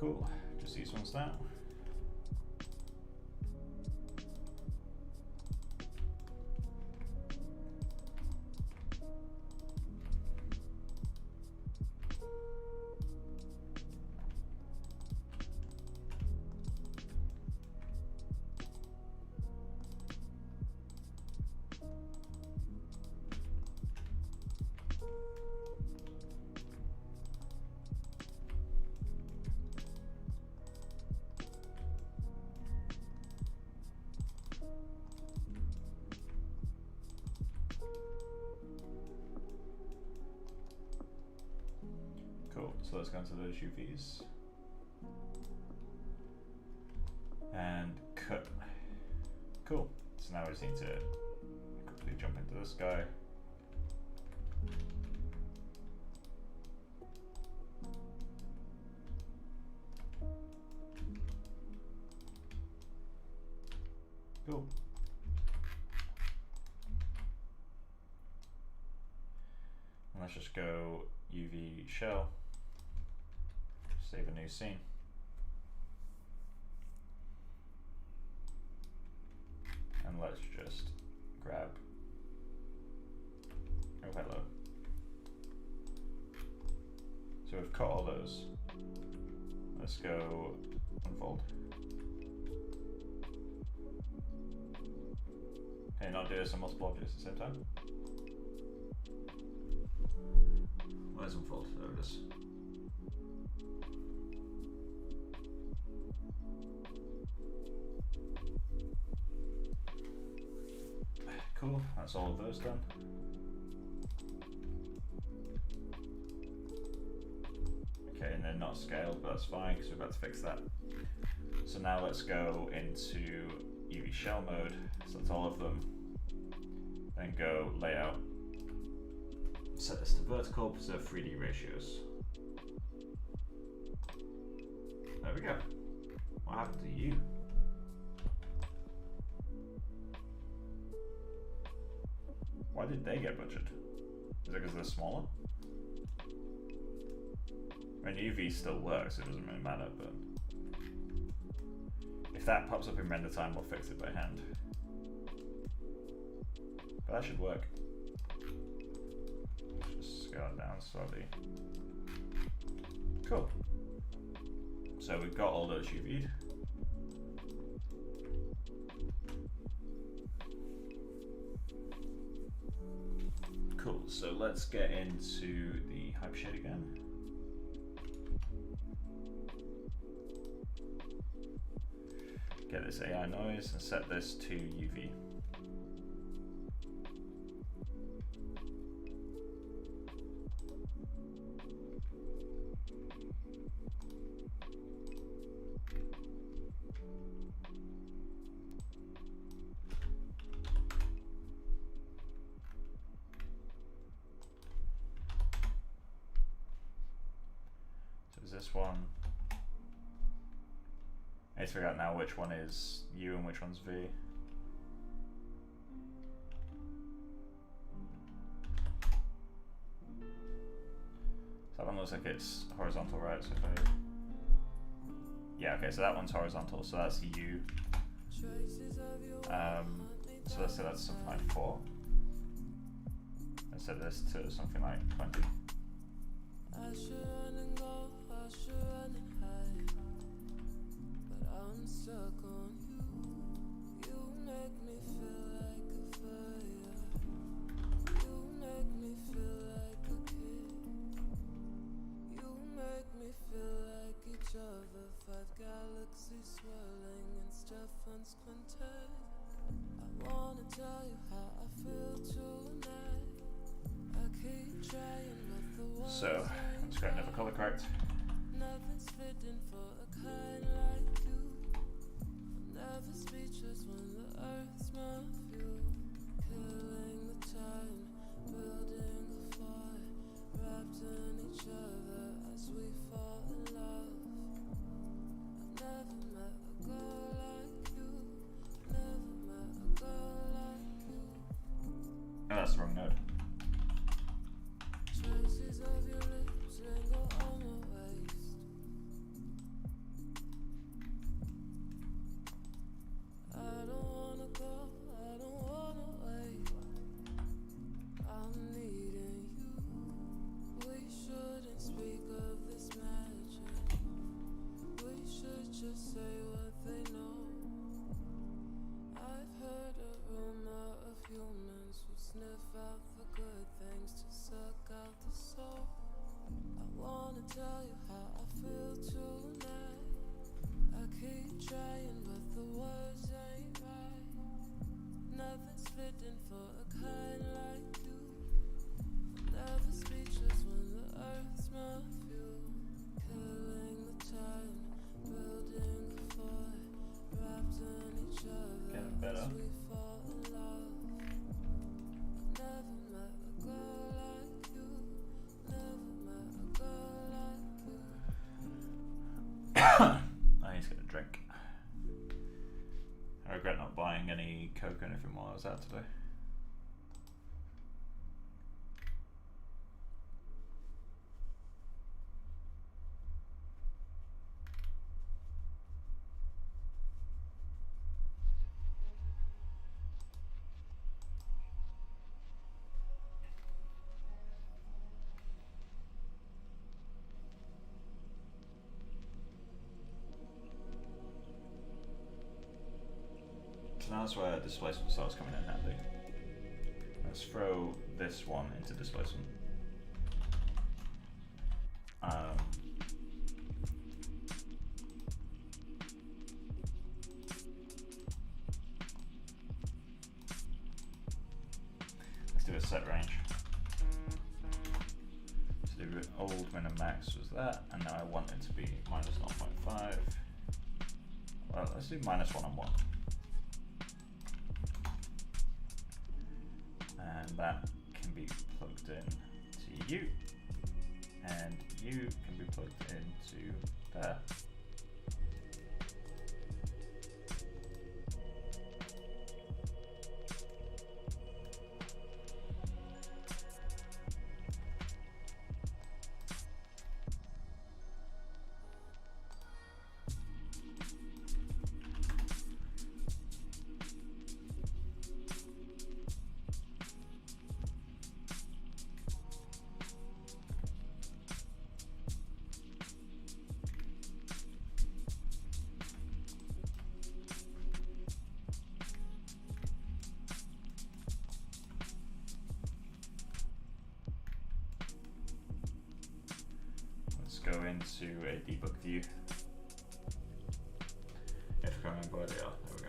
Cool, just these ones now. So let's go into those UVs and cut. Cool. So now we just need to quickly jump into this guy. Cool. And let's just go UV shell, save a new scene. And let's just grab, oh hello. So we've cut all those. Let's go unfold. Can you not do this on multiple objects at the same time? Where's unfold? There it is. Cool, that's all of those done. Okay, and they're not scaled, but that's fine because we're about to fix that. So now let's go into UV shell mode, so that's all of them. Then go layout. Set this to vertical, preserve 3D ratios. There we go. What happened to you? Why did they get butchered? Is it because they're smaller? I mean, UV still works, it doesn't really matter, but if that pops up in render time, we'll fix it by hand. But that should work. Just scale it down slightly. Cool. So we've got all those UV'd. Cool, so let's get into the hypershade again. Get this AI noise and set this to UV. This one. I need to figure out now which one is U and which one's V. So that one looks like it's horizontal, right? So if I... Yeah, okay, so that one's horizontal, so that's U. So let's say that's something like 4. Let's set this to something like 20. I should run and go, I should run and hide, but I'm stuck on you. You make me feel like a fire. You make me feel like a kid. You make me feel like each other. 5 galaxies swirling and Stefan's quintet. I wanna tell you how I feel tonight. I keep trying, but the words so let's grab another color correct. Nothing's fitting for a kind like you. I'm never speechless when the earth's my fuel. Killing the time, building a fire, wrapped in each other as we fall in love. I've never met a girl like you. Never met a girl like you. Oh, that's the wrong note. Traces of your lips linger on my waist. I don't wanna go, I don't wanna wait. I'm needing you. We shouldn't speak of this magic. We should just say what they know. I've heard a rumor of humans who sniff out the good things to suck out the soul. I wanna tell you how I feel tonight. I keep trying, but the words ain't right. Nothing's fitting for a kind like you. I'm never speechless when the earth's my fuel. regret not buying any Coke or anything while I was out today. So now that's where displacement starts coming in handy. Let's throw this one into displacement. Let's do a set range. So the old min and max was that, and now I want it to be minus 0.5. Well, let's do minus 1 and 1. And that can be plugged in to you, and you can be plugged into there. Go into a debug view. If we're coming by there we go.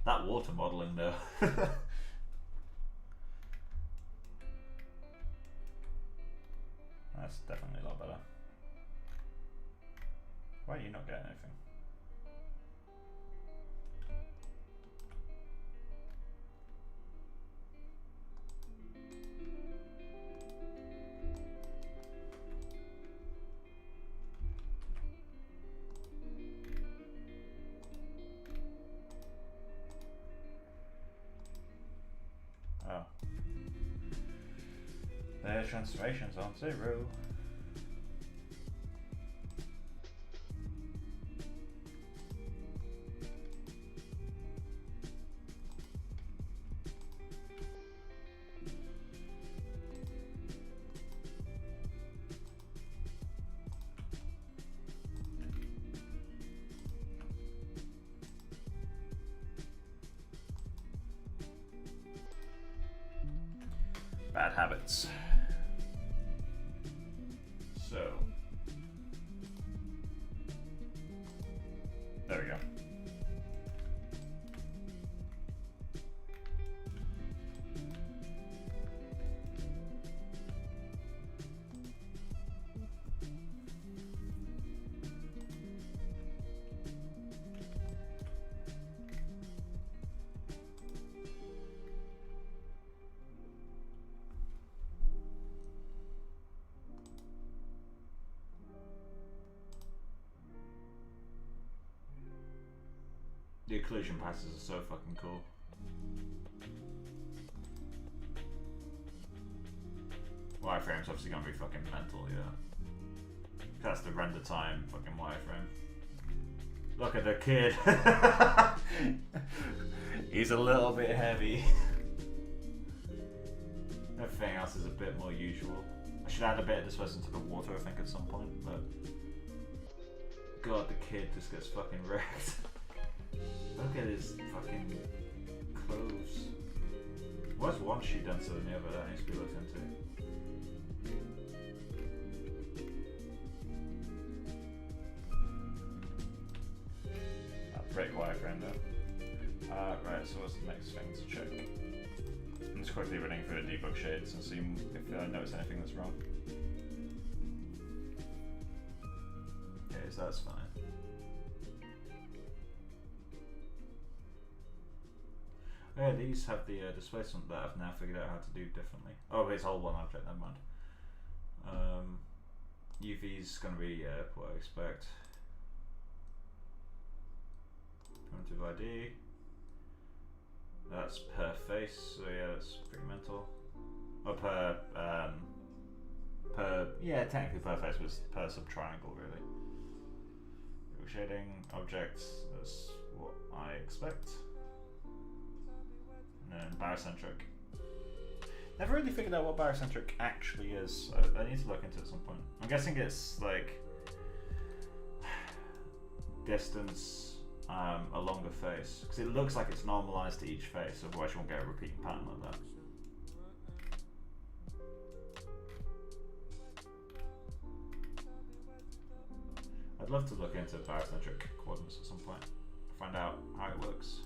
That water modeling though. That's definitely a lot better. Why are you not getting anything? Oh. Their transformations on 0. Bad habits. So, there we go. The occlusion passes are so fucking cool. Wireframe's obviously gonna be fucking mental, yeah. That's the render time fucking wireframe. Look at the kid. He's a little bit heavy. Everything else is a bit more usual. I should add a bit of displacement to the water, I think, at some point, but God, the kid just gets fucking wrecked. Look at his fucking clothes. Why's one shoe denser than the other? That needs to be looked into. Great wireframe though. Right, so what's the next thing to check? I'm just quickly running through the debug shades and see if I notice anything that's wrong. is, that's fine. Oh yeah, these have the displacement that I've now figured out how to do differently. Oh, it's all one object, never mind. UV's gonna be what I expect. Primitive ID. That's per face, so yeah, that's pretty mental. Or yeah, technically per face, but per sub-triangle really. Shading, objects, that's what I expect. And then barocentric. Never really figured out what barocentric actually is. I need to look into it at some point. I'm guessing it's like distance along the face, because it looks like it's normalized to each face, otherwise you won't get a repeating pattern like that. I'd love to look into barocentric coordinates at some point, find out how it works.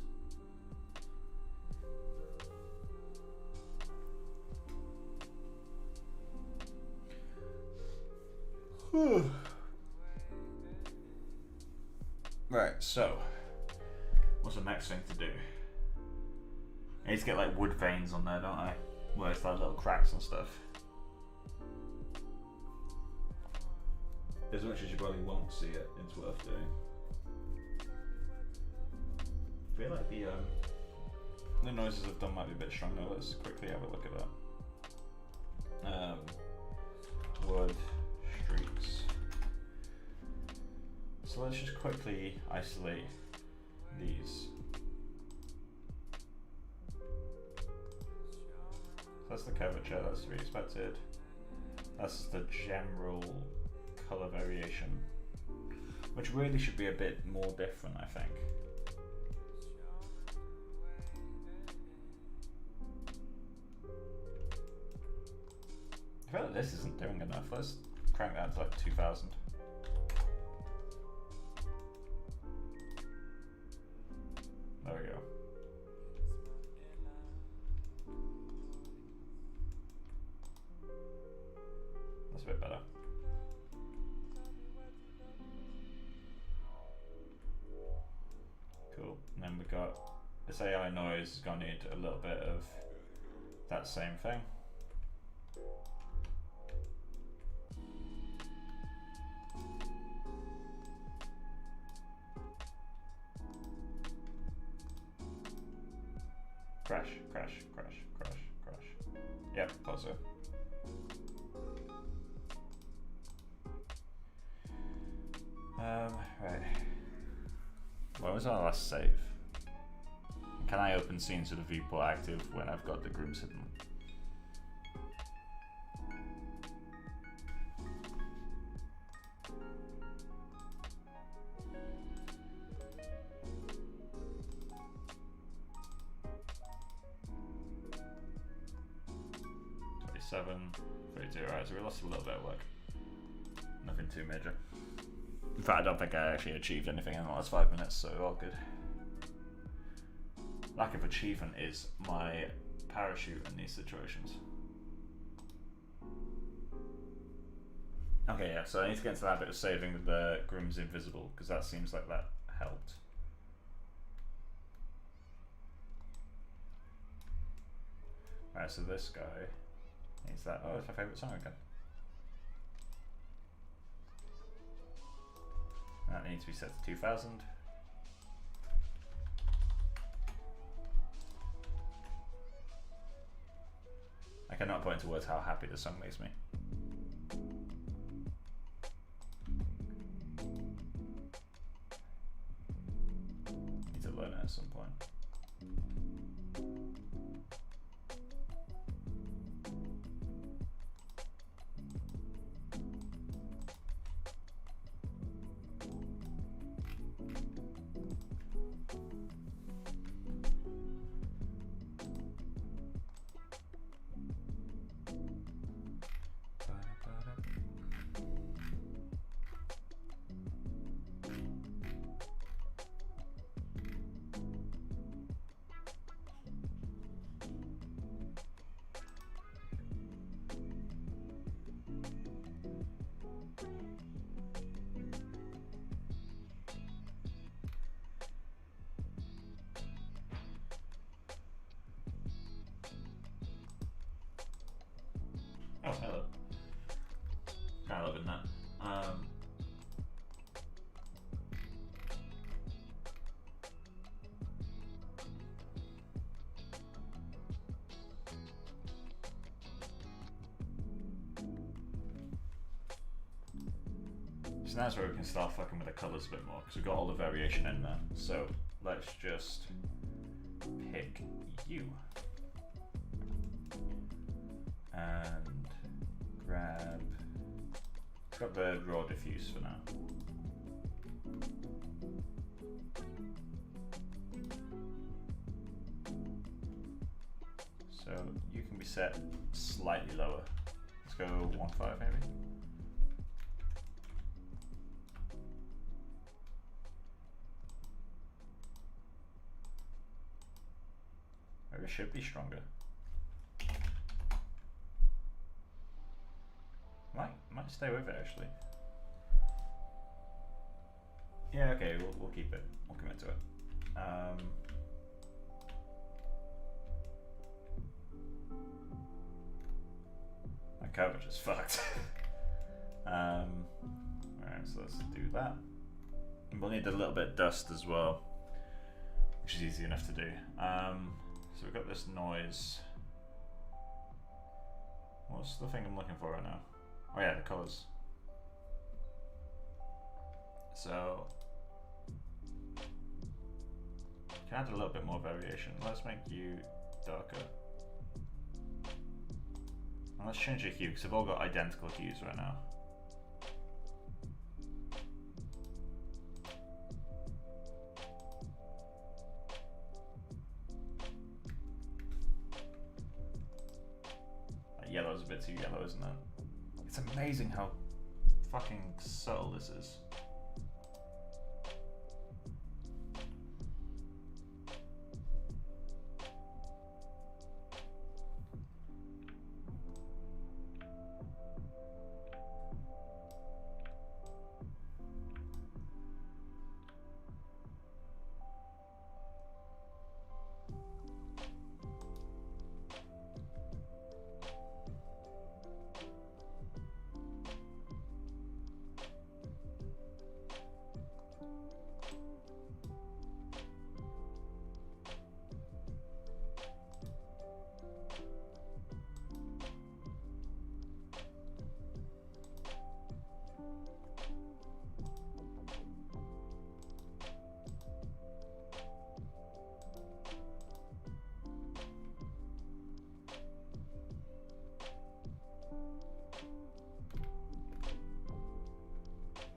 Right, so what's the next thing to do? I need to get like wood veins on there, don't I? Where it's like little cracks and stuff. As much as you probably won't see it, it's worth doing. I feel like the noises I've done might be a bit strong now. Let's quickly have a look at that. Wood streaks. So let's just quickly isolate these. So that's the curvature, that's to be expected. That's the general color variation, which really should be a bit more different, I think. I feel like this isn't doing enough. Let's crank that to like 2000. There we go. That's a bit better. Cool. And then we got this AI noise is going to need a little bit of that same thing. Crash, crash, crash, crash, crash. Yep, thought so. Right. When was our last save? Can I open scenes with the viewport active when I've got the grooms hidden? Alright, so we lost a little bit of work. Nothing too major. In fact, I don't think I actually achieved anything in the last 5 minutes, so all good. Lack of achievement is my parachute in these situations. Okay, yeah, so I need to get into that bit of saving with the grooms invisible, because that seems like that helped. Alright, so this guy needs that. Oh, it's my favourite song again. That needs to be set to 2000. I cannot put into words how happy this song makes me. Need to learn it at some point. hello. Kind of loving that. So that's where we can start fucking with the colours a bit more, because we've got all the variation in there. So let's just pick you. And grab, let's grab the raw diffuse for now. So you can be set slightly lower. Let's go 1.5 maybe. Maybe it should be stronger. Might stay with it actually. Yeah, okay, we'll keep it. We'll commit to it. My coverage is fucked. Alright, so let's do that. And we'll need a little bit of dust as well, which is easy enough to do. So we've got this noise. What's the thing I'm looking for right now? Oh yeah, the colours. So can add a little bit more variation. Let's make you darker. And let's change the hue because they've all got identical hues right now. That yellow's a bit too yellow, isn't it? It's amazing how fucking subtle this is.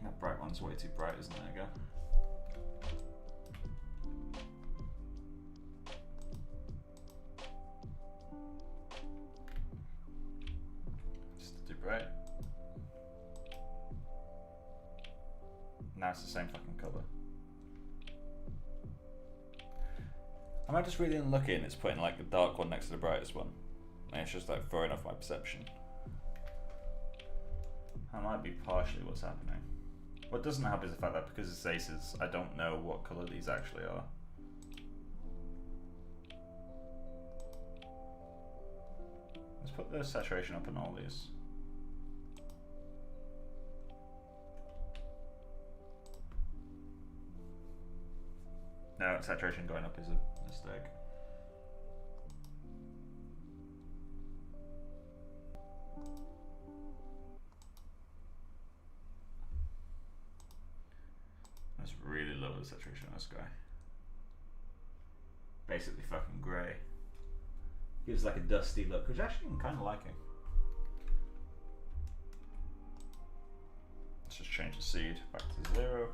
That bright one's way too bright, isn't it, again? Just too bright. Now it's the same fucking colour. Am I just really unlucky and it's putting like the dark one next to the brightest one? And it's just like throwing off my perception. That might be partially what's happening. What doesn't help is the fact that because it's aces, I don't know what colour these actually are. Let's put the saturation up on all these. No, saturation going up is a mistake. Let's really lower the saturation on this guy. Basically fucking grey. Gives like a dusty look, which actually I'm kind of liking. Let's just change the seed back to 0.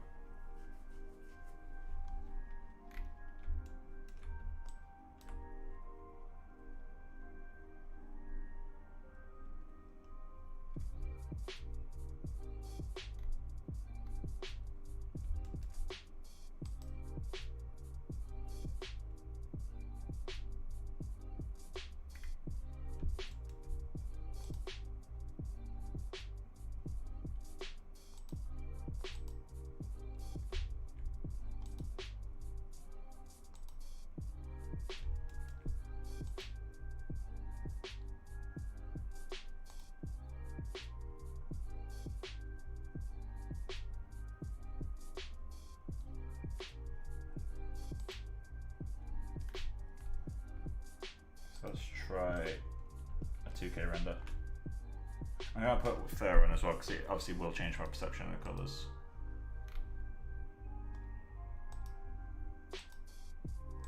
2K render. I'm gonna put fur in as well because it obviously will change my perception of the colours.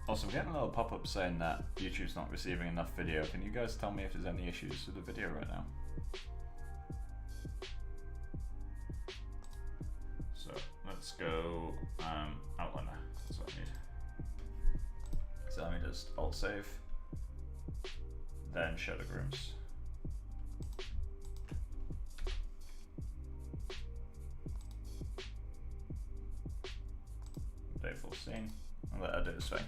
Also, I'm getting a little pop-up saying that YouTube's not receiving enough video. Can you guys tell me if there's any issues with the video right now? So let's go outliner. That's what I need. So let me just alt save, then shadow grooms. Full scene, and let her do this thing.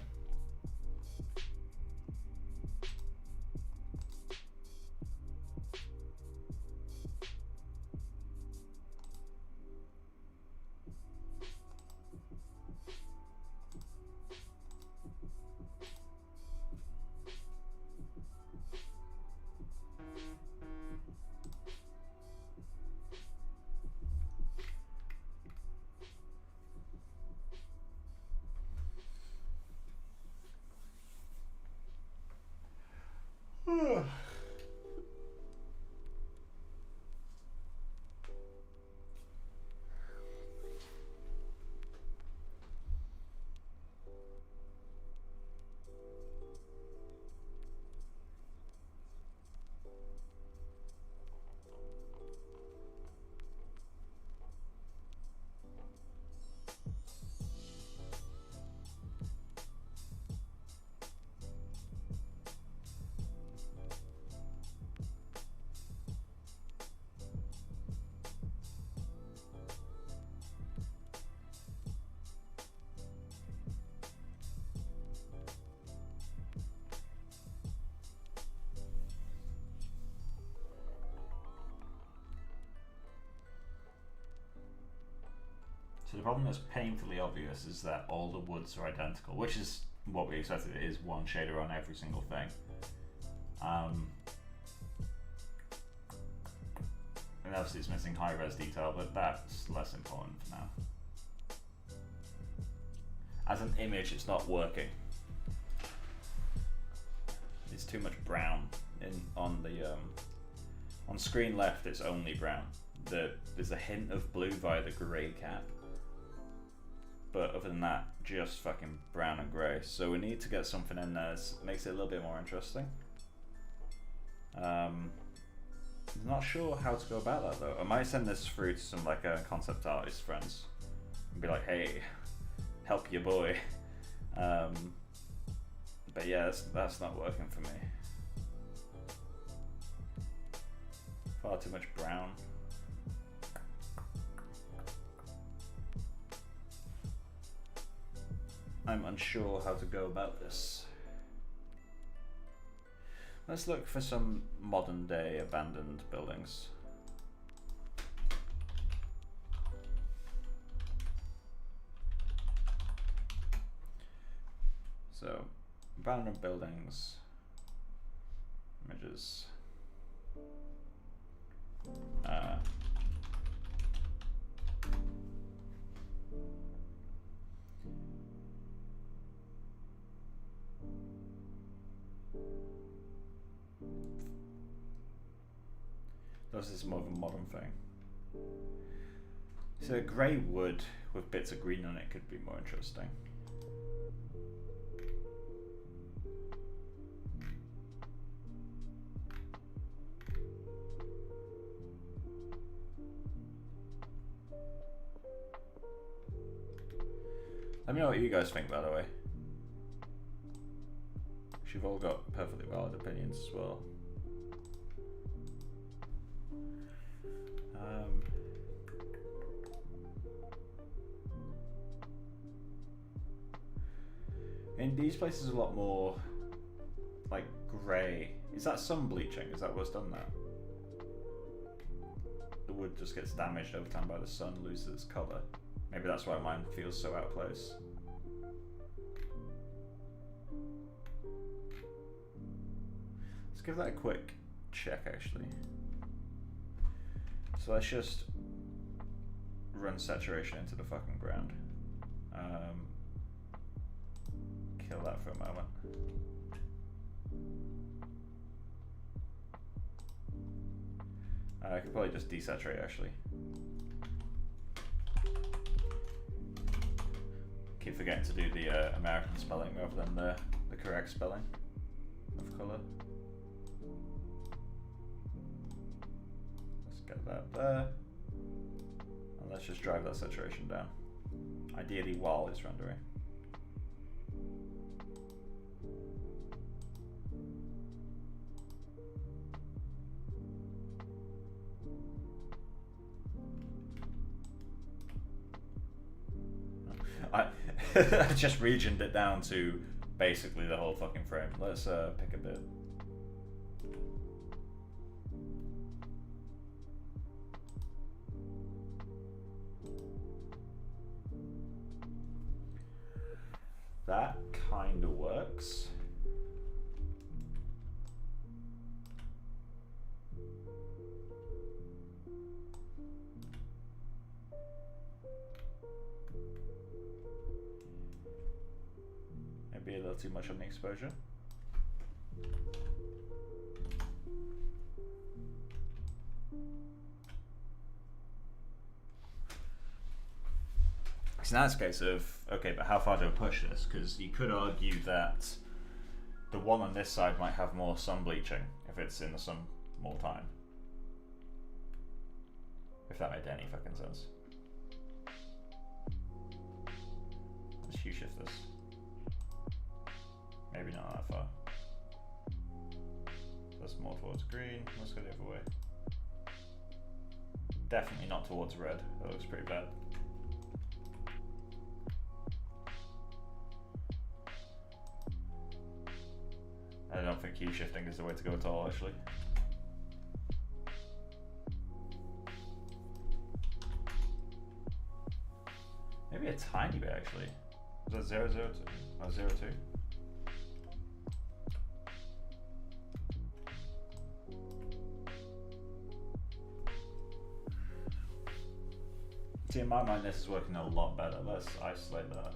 So the problem that's painfully obvious is that all the woods are identical, which is what we expected. It is one shader on every single thing. And obviously it's missing high res detail, but that's less important for now. As an image, it's not working. It's too much brown on screen left. It's only brown. There's a hint of blue via the grey cap. But other than that, just fucking brown and grey. So we need to get something in there that makes it a little bit more interesting. I'm not sure how to go about that though. I might send this through to some concept artist friends and be like, hey, help your boy. But yeah, that's not working for me. Far too much brown. I'm unsure how to go about this. Let's look for some modern day abandoned buildings. So, abandoned buildings, images. This is more of a modern thing. So grey wood with bits of green on it could be more interesting. Let me know what you guys think, by the way. You've all got perfectly valid opinions as well. In these places, a lot more like grey. Is that sun bleaching? Is that what's done that? The wood just gets damaged over time by the sun, loses its colour. Maybe that's why mine feels so out of place. Let's give that a quick check actually. So let's just run saturation into the fucking ground. Kill that for a moment. I could probably just desaturate actually. Keep forgetting to do the American spelling rather than the correct spelling of color. Let's get that there. And let's just drive that saturation down. Ideally while it's rendering. I just regioned it down to basically the whole fucking frame. Let's pick a bit. That kind of works. Maybe a little too much on the exposure. So now it's a case of, okay, but how far do I push this? Because you could argue that the one on this side might have more sun bleaching if it's in the sun more time. If that made any fucking sense. Let's hue shift this. Maybe not that far. That's more towards green. Let's go the other way. Definitely not towards red. That looks pretty bad. I don't think hue shifting is the way to go at all, actually. Maybe a tiny bit, actually. Was that 002? Oh, 02? See, in my mind, this is working a lot better. Let's isolate that.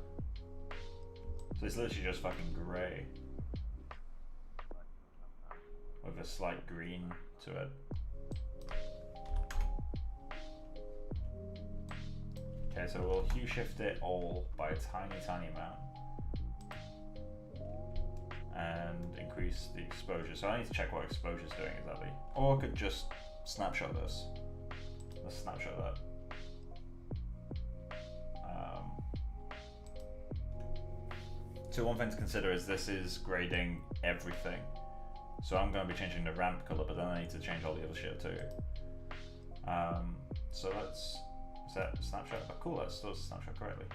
So it's literally just fucking grey with a slight green to it. Okay, so we'll hue shift it all by a tiny, tiny amount and increase the exposure. So I need to check what exposure is doing exactly. Or I could just snapshot this. Let's snapshot that. So one thing to consider is this is grading everything. So I'm going to be changing the ramp color, but then I need to change all the other shit too. So let's set snapshot. Oh, cool, that stores the snapshot correctly.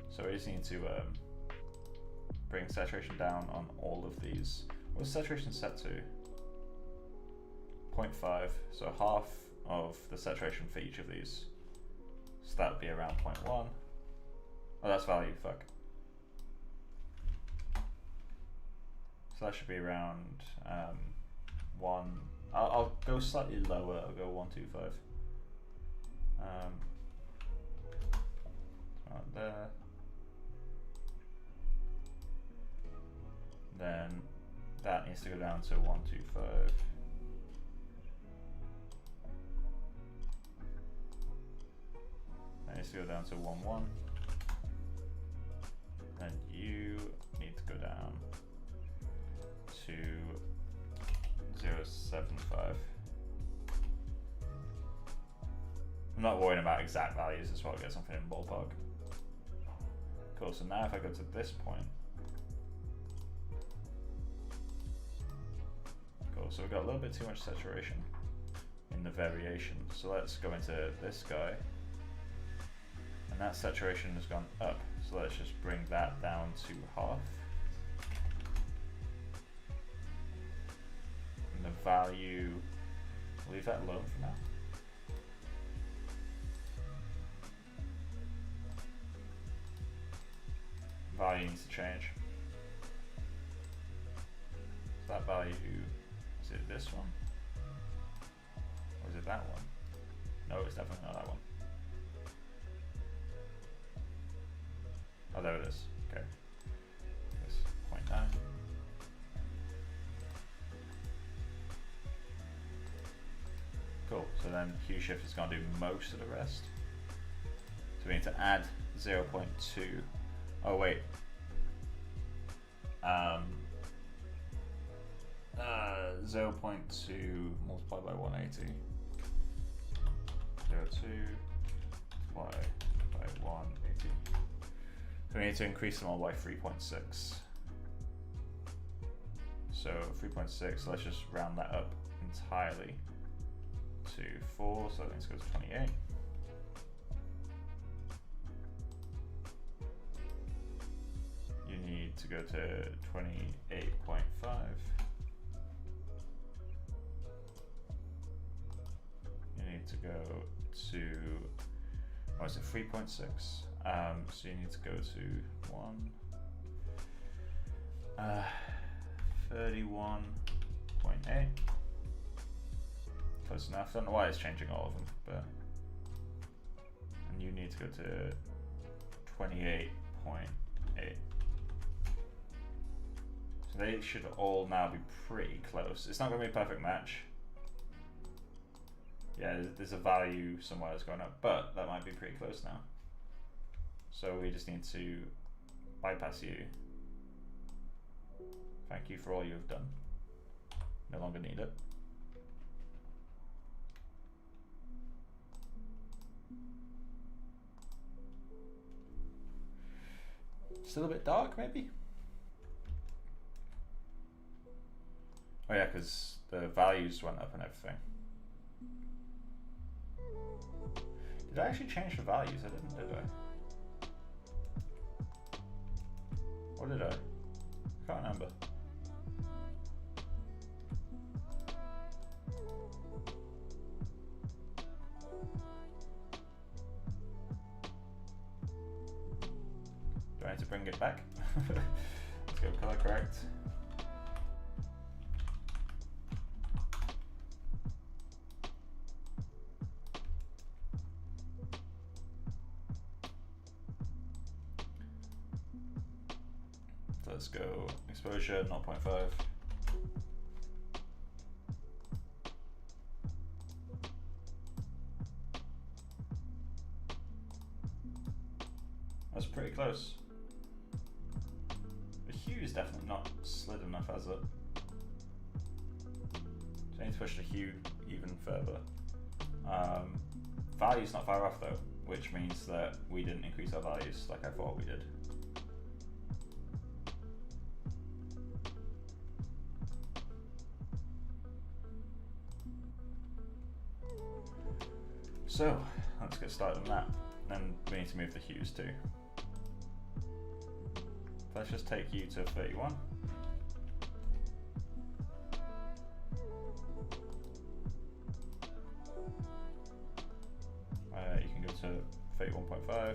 So we just need to bring saturation down on all of these. What's saturation set to? 0.5, so half of the saturation for each of these. So that would be around 0.1. Oh, that's value, fuck. So that should be around 1. I'll go slightly lower, I'll go 125. Right there. Then that needs to go down to 125. That needs to go down to 1.1. And you need to go down to 0.75. I'm not worrying about exact values as well, get something in ballpark. Cool, so now if I go to this point, cool, so we've got a little bit too much saturation in the variation. So let's go into this guy, and that saturation has gone up. So let's just bring that down to half. And the value, leave that alone for now. Value needs to change. So that value, is it this one? Or is it that one? No, it's definitely not that one. Oh, there it is. Okay. This 0.9. So then hue shift is going to do most of the rest. So we need to add 0.2. Oh wait. 0.2 multiplied by 180. 0.2 multiplied by 180. So we need to increase them all by 3.6. So 3.6, let's just round that up entirely to 4, so that means it goes to 28. You need to go to 28.5. You need to go to, what is it, 3.6. So you need to go to 31.8. Close enough. I don't know why it's changing all of them, but and you need to go to 28.8. So they should all now be pretty close. It's not going to be a perfect match. Yeah, there's a value somewhere that's going up, but that might be pretty close now. So we just need to bypass you. Thank you for all you've done. No longer need it. Still a bit dark, maybe? Oh yeah, because the values went up and everything. Did I actually change the values? I didn't, did I? Or did I? I can't remember. Do I need to bring it back? Let's go color correct. So let's go exposure 0.5. That's pretty close. The hue is definitely not slid enough, has it? So I need to push the hue even further. Value's not far off though, which means that we didn't increase our values like I thought we did. So let's get started on that. Then we need to move the hues too. Let's just take you to 31. You can go to 31.5.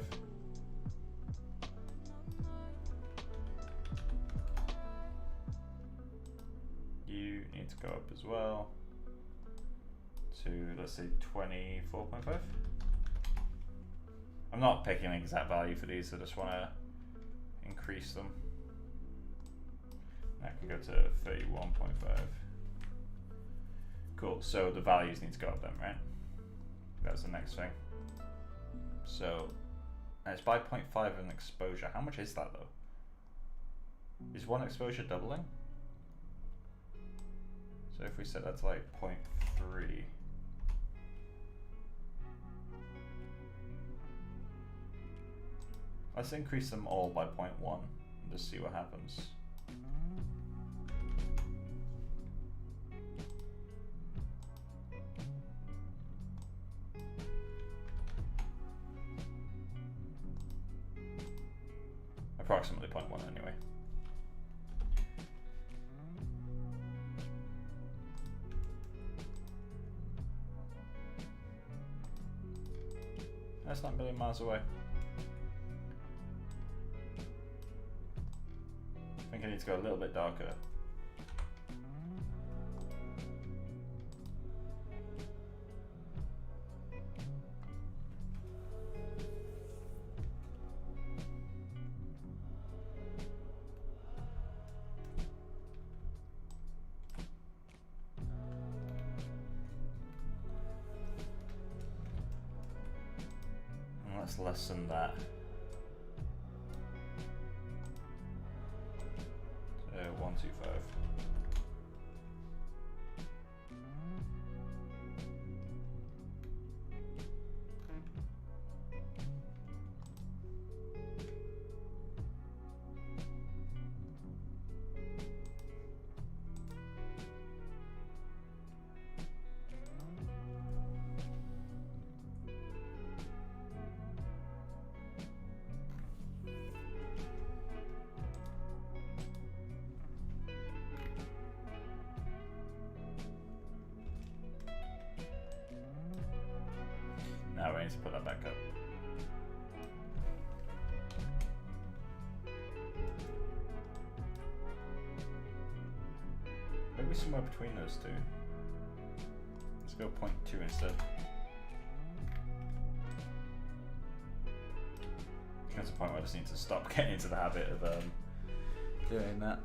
You need to go up as well to, let's say, 24.5. I'm not picking an exact value for these, I just want to increase them. I can go to 31.5. Cool, so the values need to go up then, right? That's the next thing. So, and it's by 0.5 in exposure. How much is that though? Is one exposure doubling? So if we set that to like 0.3. Let's increase them all by 0.1 and just see what happens. Approximately 0.1 anyway. That's not a million miles away. I think I need to go a little bit darker. That's less than that. So 125. Now we need to put that back up. Maybe somewhere between those two. Let's go 0.2 instead. There's a point where I just need to stop getting into the habit of doing that.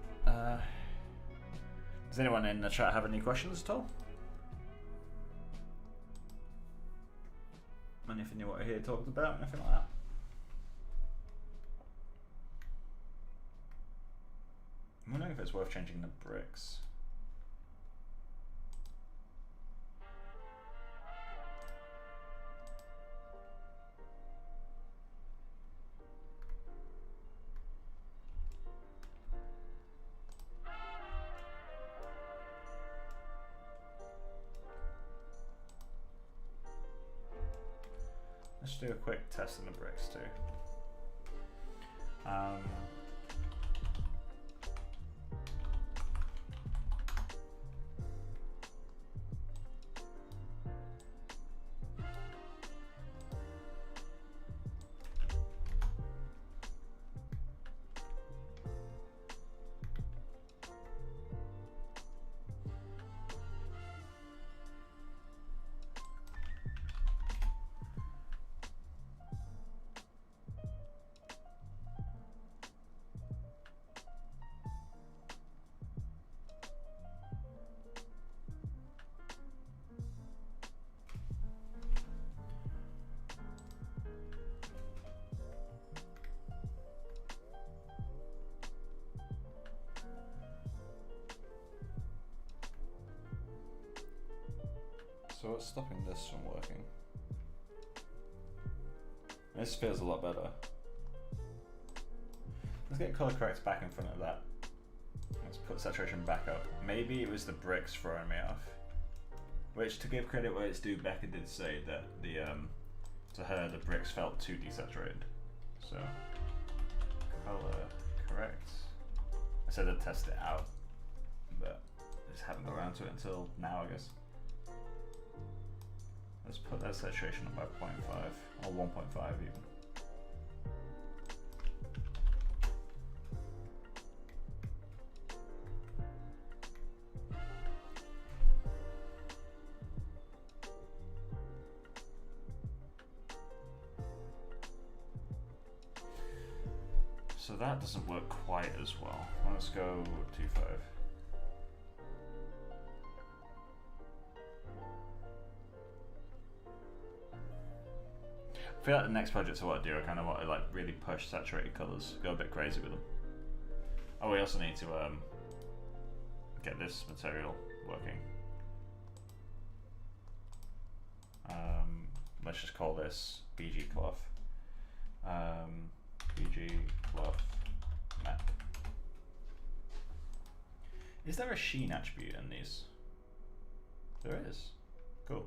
Does anyone in the chat have any questions at all? Anything you want to hear talked about, anything like that? I'm wondering if it's worth changing the bricks. Let's do a quick test on the bricks too. So what's stopping this from working? This feels a lot better. Let's get color correct back in front of that. Let's put saturation back up. Maybe it was the bricks throwing me off. Which, to give credit where it's due, Becca did say that the to her the bricks felt too desaturated. So color correct. I said I'd test it out, but I just haven't got around to it until now, I guess. Let's put that saturation up by 0.5 or 1.5 even. So that doesn't work quite as well. Let's go 2.5. I feel like the next project I want to do, I kind of want to like really push saturated colours, go a bit crazy with them. Oh, we also need to get this material working. Let's just call this BG cloth. BG cloth matte. Is there a sheen attribute in these? There is. Cool.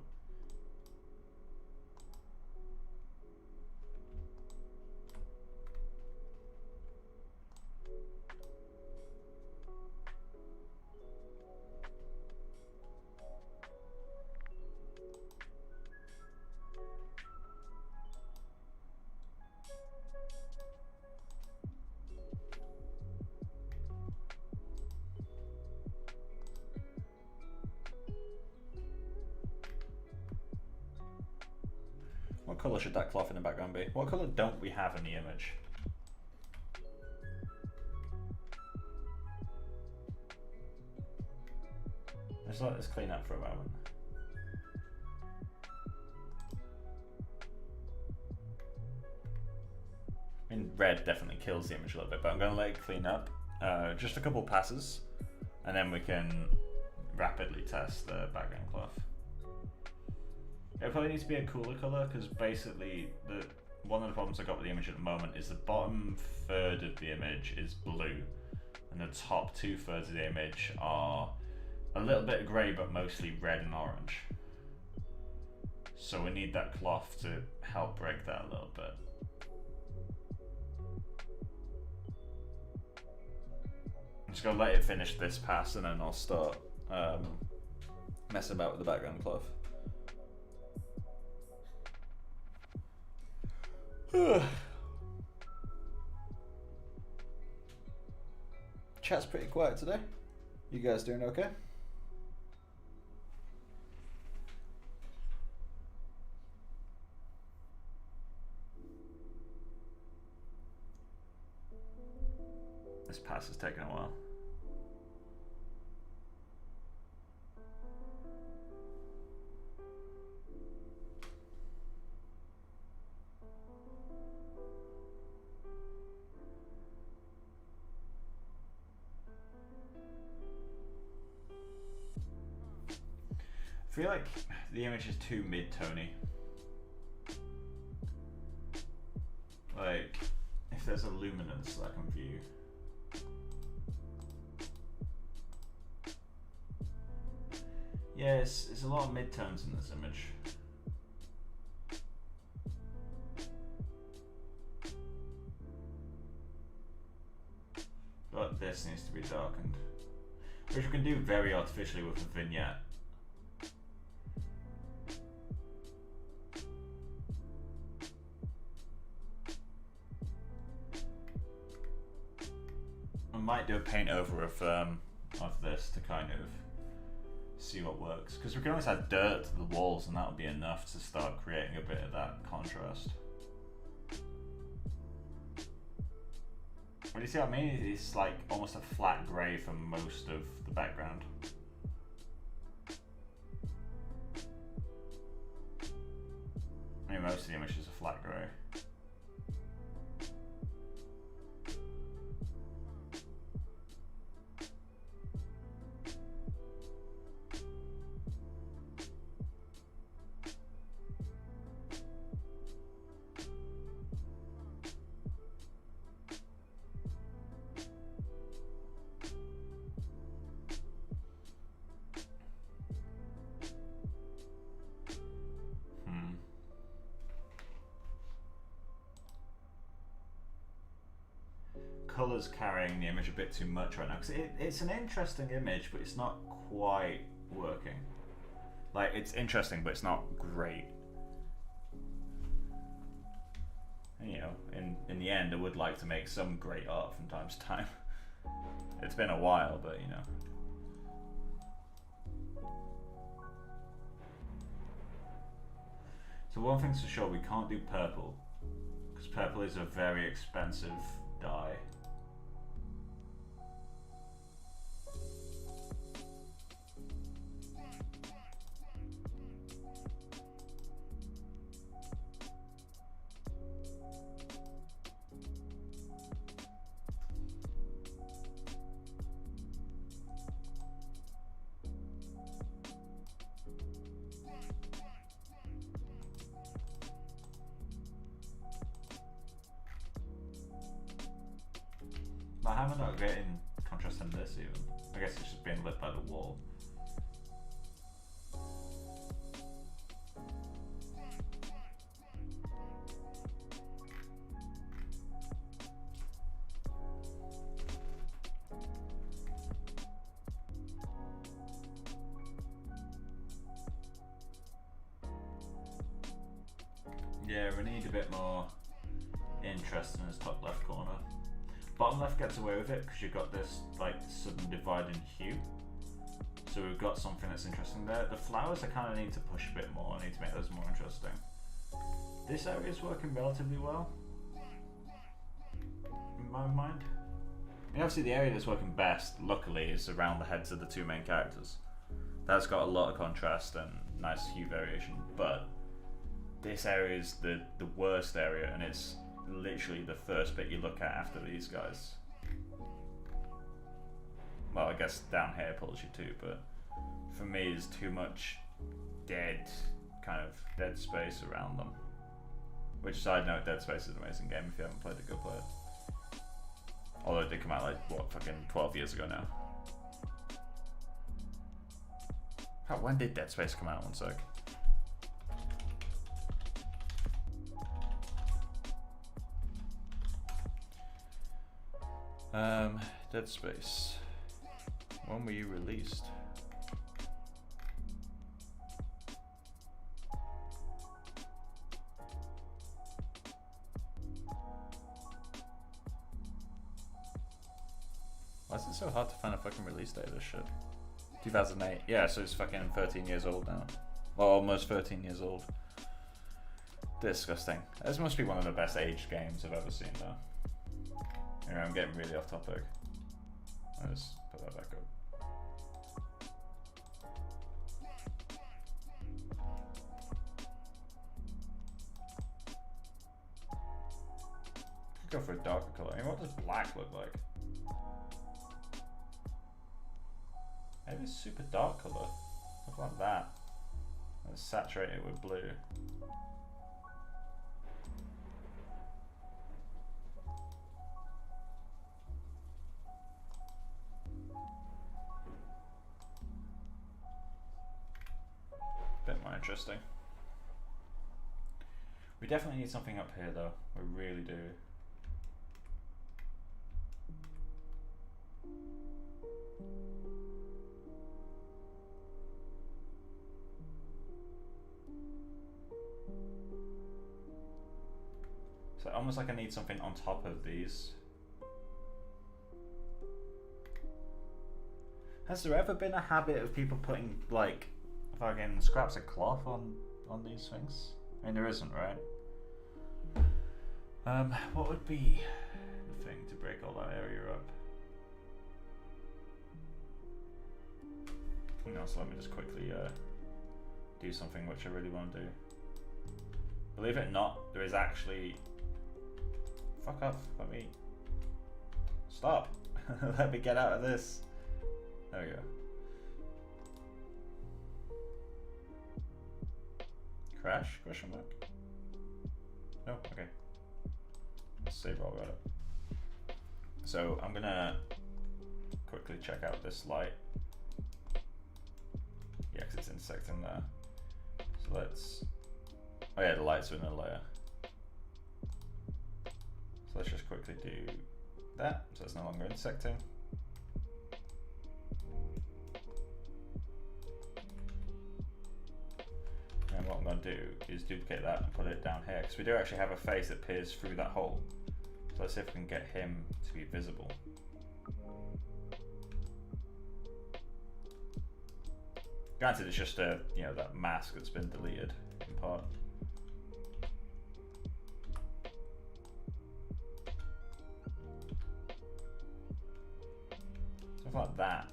What colour should that cloth in the background be? What colour don't we have in the image? Let's let this clean up for a moment. and red definitely kills the image a little bit, but I'm going to let it clean up. Just a couple passes, and then we can rapidly test the background cloth. It probably needs to be a cooler color, because basically one of the problems I got with the image at the moment is the bottom third of the image is blue, and the top 2/3 of the image are a little bit grey, but mostly red and orange. So we need that cloth to help break that a little bit. I'm just gonna let it finish this pass, and then I'll start messing about with the background cloth. Chat's pretty quiet today. You guys doing okay? This pass is taking a while. I feel like the image is too mid-tony. Like, if there's a luminance that I can view. Yeah, it's a lot of mid-tones in this image. But this needs to be darkened. Which we can do very artificially with a vignette. I might do a paint over of this to kind of see what works, because we can always add dirt to the walls and that'll be enough to start creating a bit of that contrast. But you see what I mean? It's like almost a flat grey for most of the background. I mean, most of the image is a flat grey. Colours carrying the image a bit too much right now, because it's an interesting image, but it's not quite working. Like, it's interesting, but it's not great. And, you know, in the end, I would like to make some great art from time to time. It's been a while, but you know. So one thing's for sure, we can't do purple, because purple is a very expensive dye. How am I not getting contrast in this even? I guess it's just being lit by the wall. Yeah, we need a bit more interest in this top left corner. Bottom left gets away with it because you've got this like sudden divide in hue. So we've got something that's interesting there. The flowers I kind of need to push a bit more. I need to make those more interesting. This area is working relatively well, in my mind. I mean, obviously the area that's working best, luckily, is around the heads of the two main characters. That's got a lot of contrast and nice hue variation, but this area is the worst area, and it's literally the first bit you look at after these guys. Well, I guess down here pulls you too, but for me there's too much dead space around them. Which, side note, Dead Space is an amazing game. If you haven't played it, go play it. Although it did come out like, what, fucking 12 years ago now. When did Dead Space come out? One sec. Dead Space. When were you released? Why is it so hard to find a fucking release date of this shit? 2008. Yeah, so it's fucking 13 years old now. Well, almost 13 years old. Disgusting. This must be one of the best aged games I've ever seen, though. Anyway, I'm getting really off topic. Let's put that back up. Could go for a darker color. I mean, what does black look like? Maybe a super dark color. Look like that. And saturate it with blue. Bit more interesting. We definitely need something up here though. We really do. So almost like I need something on top of these. Has there ever been a habit of people putting like fucking scraps of cloth on these things? I mean, there isn't, right? What would be the thing to break all that area up? And also, let me just quickly do something which I really want to do. Believe it or not, there is actually. Fuck off! Let me stop. Let me get out of this. There we go. Crash? Question mark? No? Okay. Let's save all that up. So I'm gonna quickly check out this light. Yeah, because it's intersecting there. So let's. Oh yeah, the lights are in a layer. So let's just quickly do that. So it's no longer intersecting. And what I'm going to do is duplicate that and put it down here, because we do actually have a face that peers through that hole. So let's see if we can get him to be visible. Granted, it's just a, you know, that mask that's been deleted in part. Something like that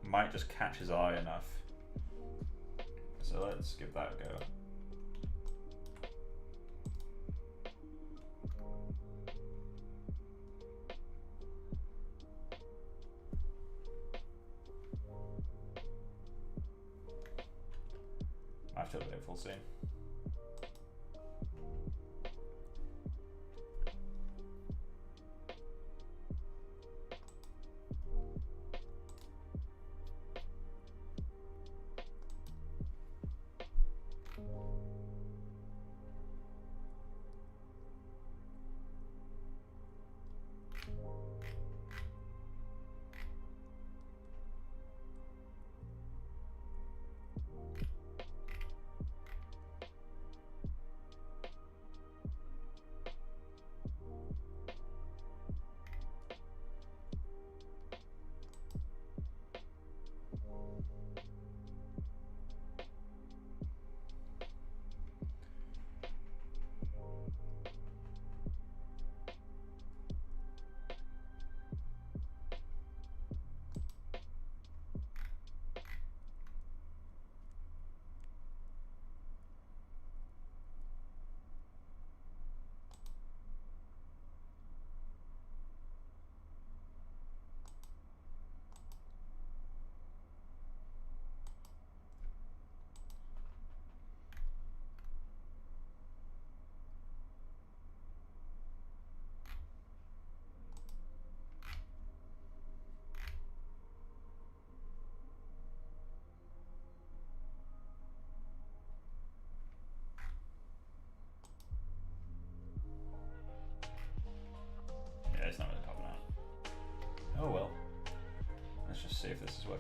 might just catch his eye enough. So let's give that a go. I have to update full scene.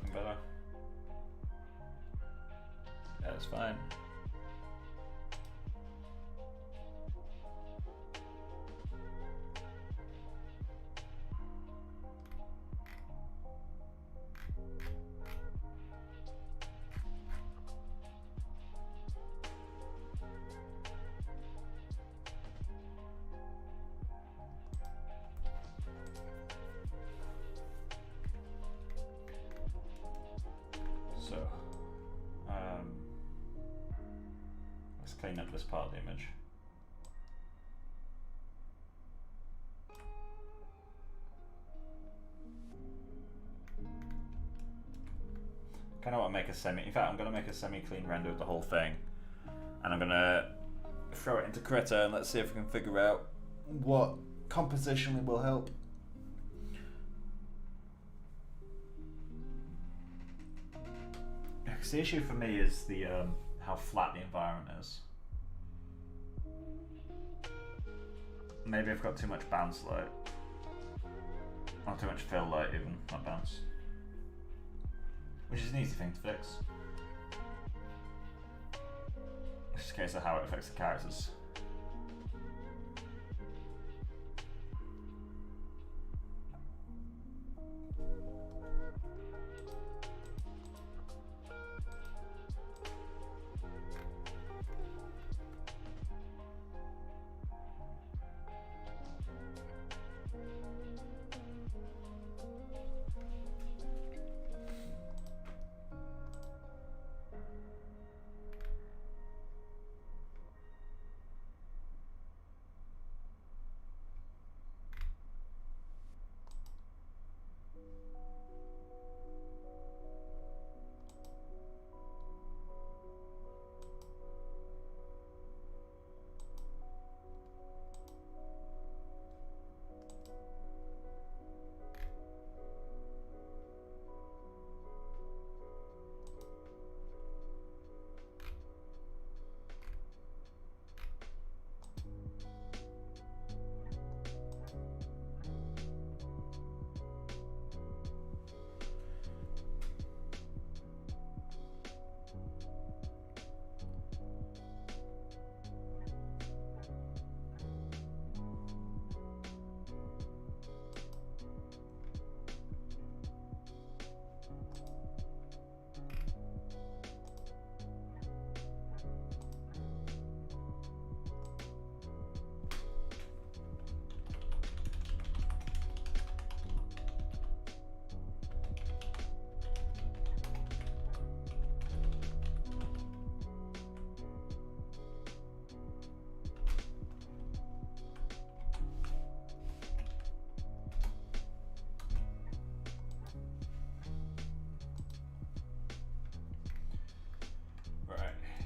looking better. That's fine. So, let's clean up this part of the image. Kind of want to make a semi. In fact, I'm going to make a semi-clean render of the whole thing, and I'm going to throw it into Krita and let's see if we can figure out what compositionally will help. Because the issue for me is the how flat the environment is. Maybe I've got too much bounce light. Not too much fill light even, not bounce. Which is an easy thing to fix. It's just a case of how it affects the characters.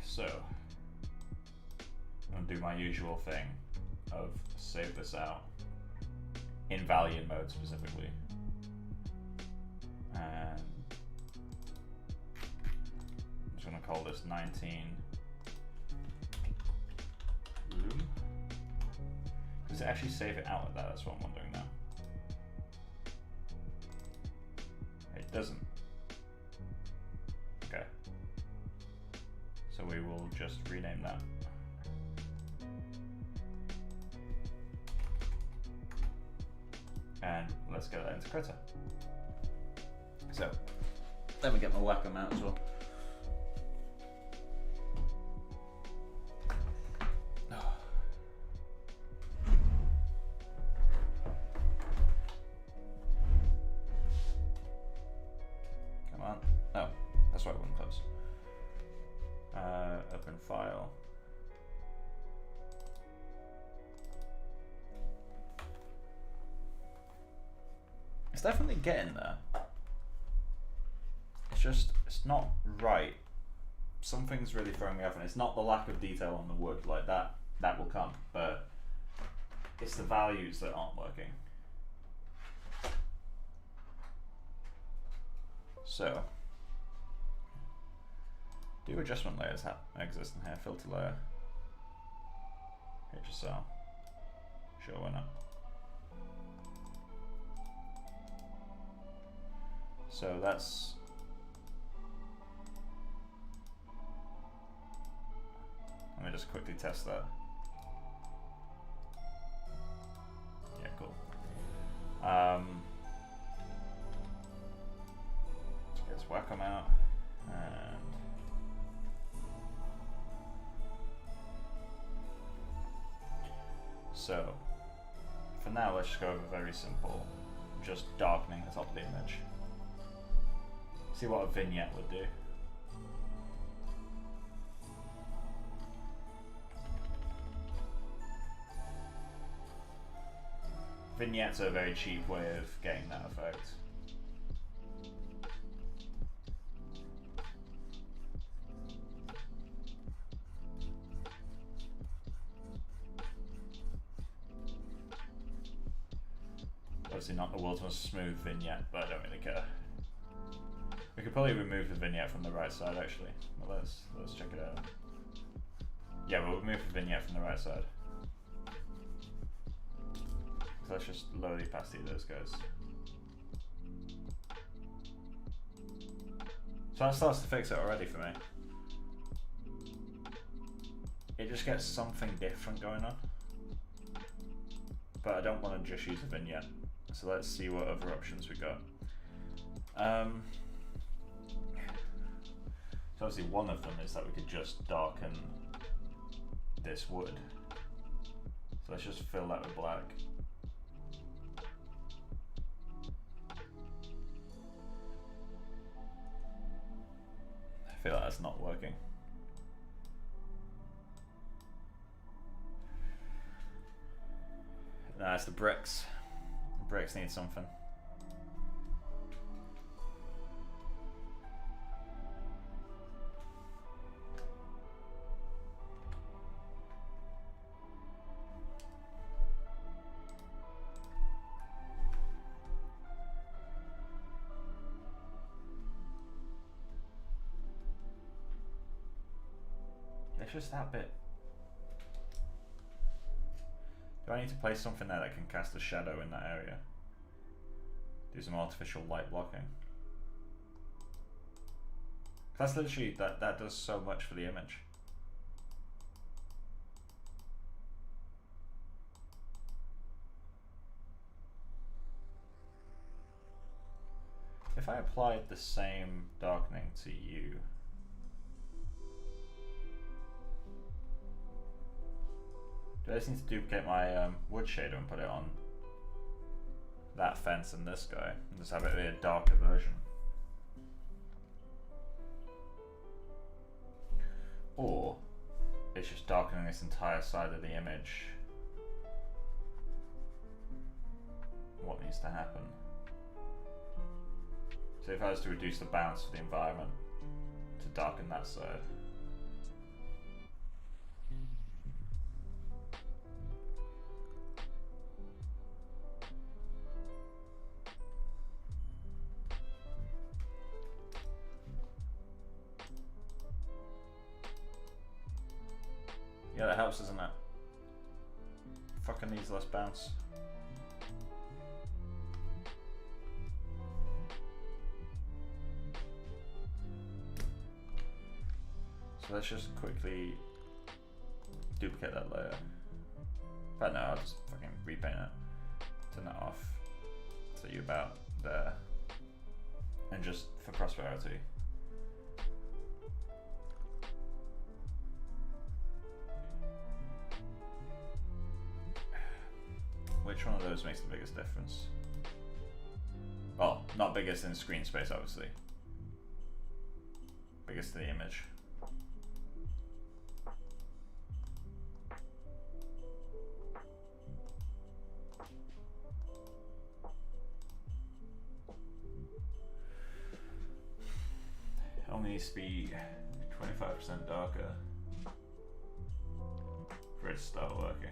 So, I'm going to do my usual thing of save this out in Valiant mode specifically. And I'm just going to call this 19 room. Does it actually save it out like that? That's what I'm wondering now. It doesn't. Okay. So we will just rename that. And let's get that into Krita. So, let me get my Wacom out as well. Come on. Oh, that's why it wouldn't close. Open file. It's definitely getting there. It's just, it's not right. Something's really throwing me off, and it's not the lack of detail on the wood, like that will come, but it's the values that aren't working. So, do adjustment layers exist in here? Filter layer, HSL, sure, why not? So that's Let me just quickly test that. Yeah, cool. Let's get Wacom out. And so, for now, let's just go over very simple, just darkening the top of the image. See what a vignette would do. Vignettes are a very cheap way of getting that effect. Obviously not the world's most smooth vignette, but I don't really care. We could probably remove the vignette from the right side actually. Well, let's check it out. Yeah, we'll remove the vignette from the right side. So let's just lower the opacity of those guys. So that starts to fix it already for me. It just gets something different going on. But I don't want to just use a vignette. So let's see what other options we got. So obviously one of them is that we could just darken this wood. So let's just fill that with black. I feel like that's not working. Nah, it's the bricks. The bricks need something. It's just that bit. Do I need to place something there that can cast a shadow in that area? Do some artificial light blocking. That's literally, that does so much for the image. If I applied the same darkening to you, do I just need to duplicate my wood shader and put it on that fence and this guy, and just have it be a darker version? Or it's just darkening this entire side of the image. What needs to happen? So if I was to reduce the bounce of the environment to darken that side. Yeah, that helps, doesn't it? Fucking needs less bounce. So let's just quickly duplicate that layer. But no, I'll just fucking repaint it. Turn that off. So you're about there. And just for prosperity. Which one of those makes the biggest difference? Well, not biggest in screen space, obviously. Biggest to the image. It only needs to be 25% darker for it to start working.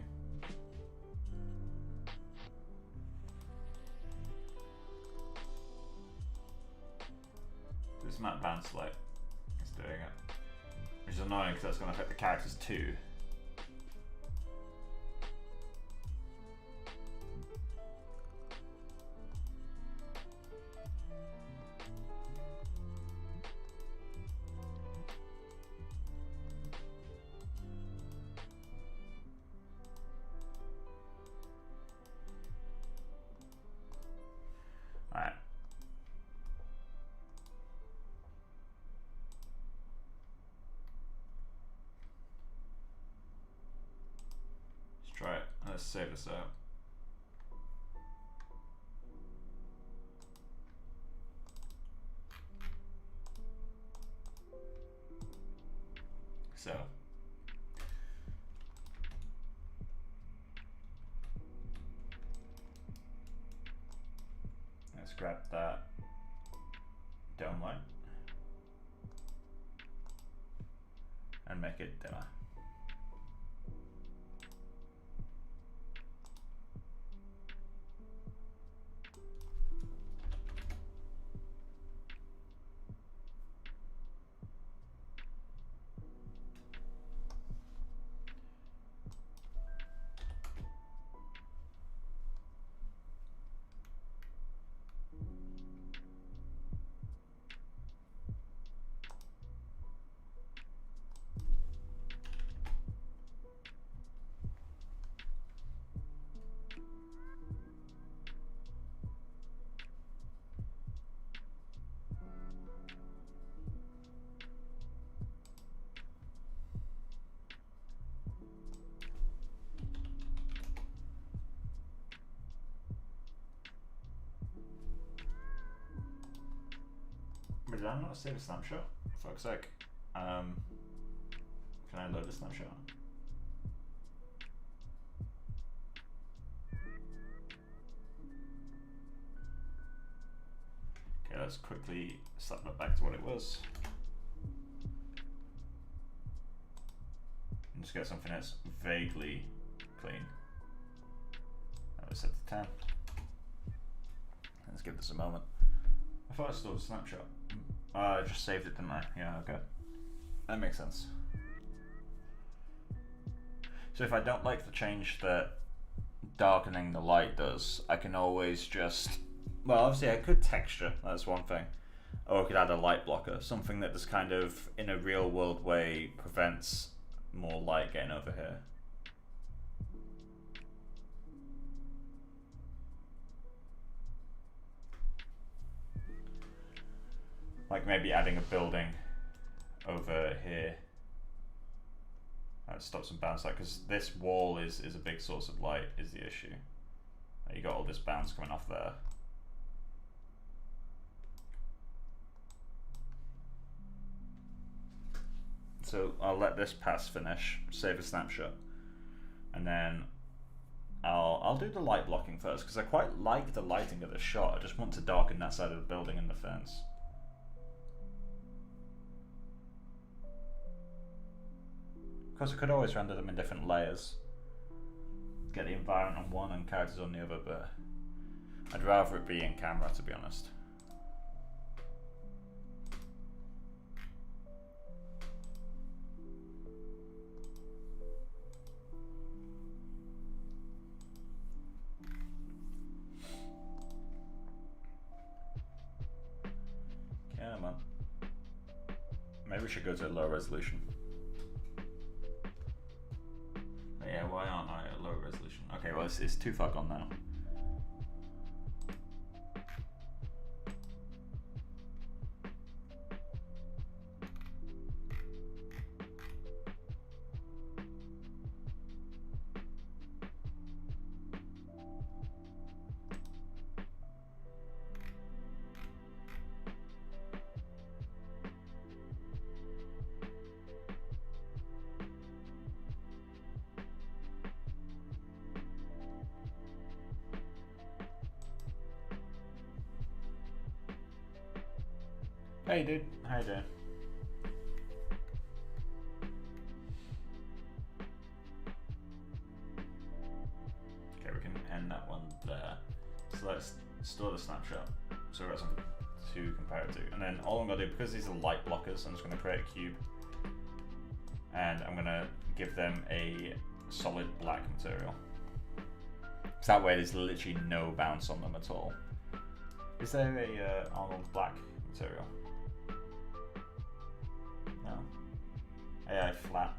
This matte bounce light is doing it, which is annoying because that's going to affect the characters too. let's save this out. So let's grab that dome light and make it dimmer. Did I not save a snapshot? For fuck's sake. Can I load a snapshot? Okay, let's quickly slap that back to what it was. And just get something that's vaguely clean. Let's set to 10. Let's give this a moment. I thought I stored a snapshot. I just saved it, didn't I? Yeah, okay. That makes sense. So if I don't like the change that darkening the light does, I can always just, well, obviously I could texture, that's one thing. Or I could add a light blocker, something that just kind of, in a real world way, prevents more light getting over here. Like maybe adding a building over here. That stops some bounce light, because this wall is a big source of light, is the issue. You got all this bounce coming off there. So I'll let this pass finish, save a snapshot, and then I'll do the light blocking first, because I quite like the lighting of this shot. I just want to darken that side of the building and the fence. Of course, I could always render them in different layers. Get the environment on one and characters on the other, but I'd rather it be in camera, to be honest. Come on. Maybe we should go to a low resolution. Yeah, why aren't I at low resolution? Okay, well it's too far gone now. Hey dude, how you doing? Okay, we can end that one there. So let's store the snapshot, so we've got something to compare it to. And then all I'm gonna do, because these are light blockers, I'm just gonna create a cube. And I'm gonna give them a solid black material. So that way there's literally no bounce on them at all. Is there a Arnold black material? No. AI flat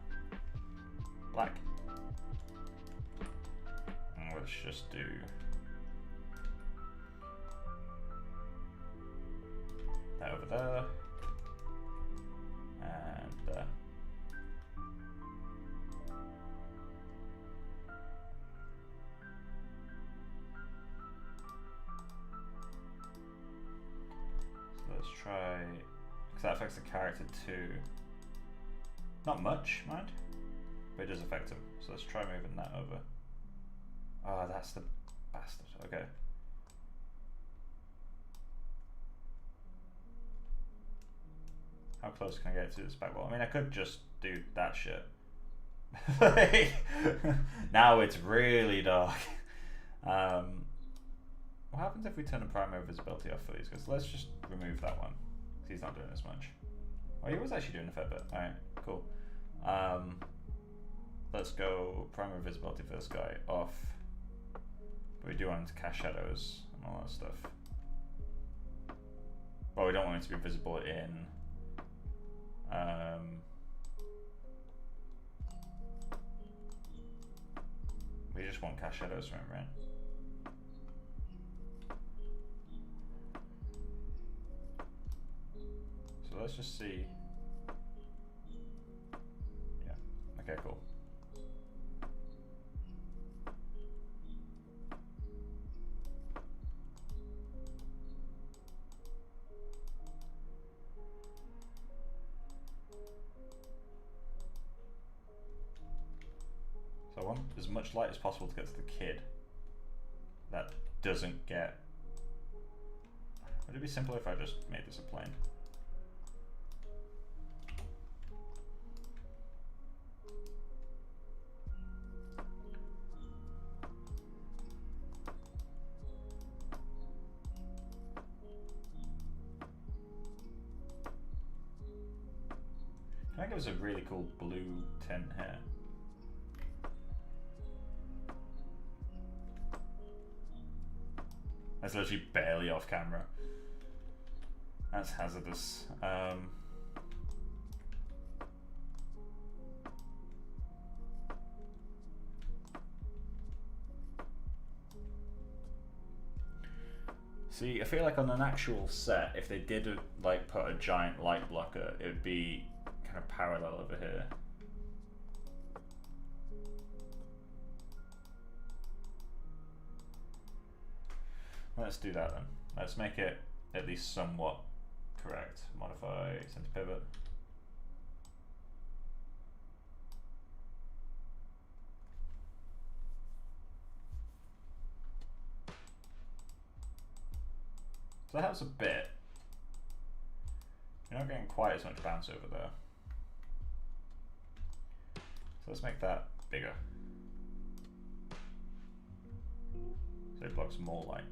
black. And let's just do that over there and there. Because that affects the character too. Not much, mind, but it does affect him. So let's try moving that over. Oh, that's the bastard. Okay. How close can I get to this back wall? I mean, I could just do that shit. Now it's really dark. What happens if we turn the primary visibility off for these guys? Let's just remove that one, because he's not doing as much. Oh, he was actually doing a fair bit. Alright, cool. Let's go primary visibility for this guy off. But we do want him to cast shadows and all that stuff. But we don't want him to be visible in we just want cast shadows from him, right? So let's just see. Yeah, okay, cool. So I want as much light as possible to get to the kid. That doesn't get... Would it be simpler if I just made this a plane? I think it was a really cool blue tint here. That's literally barely off camera. That's hazardous. See, I feel like on an actual set, if they did like put a giant light blocker, it would be kind of parallel over here. Let's do that then. Let's make it at least somewhat correct. Modify center pivot. So that helps a bit. You're not getting quite as much bounce over there. So let's make that bigger. So it blocks more light.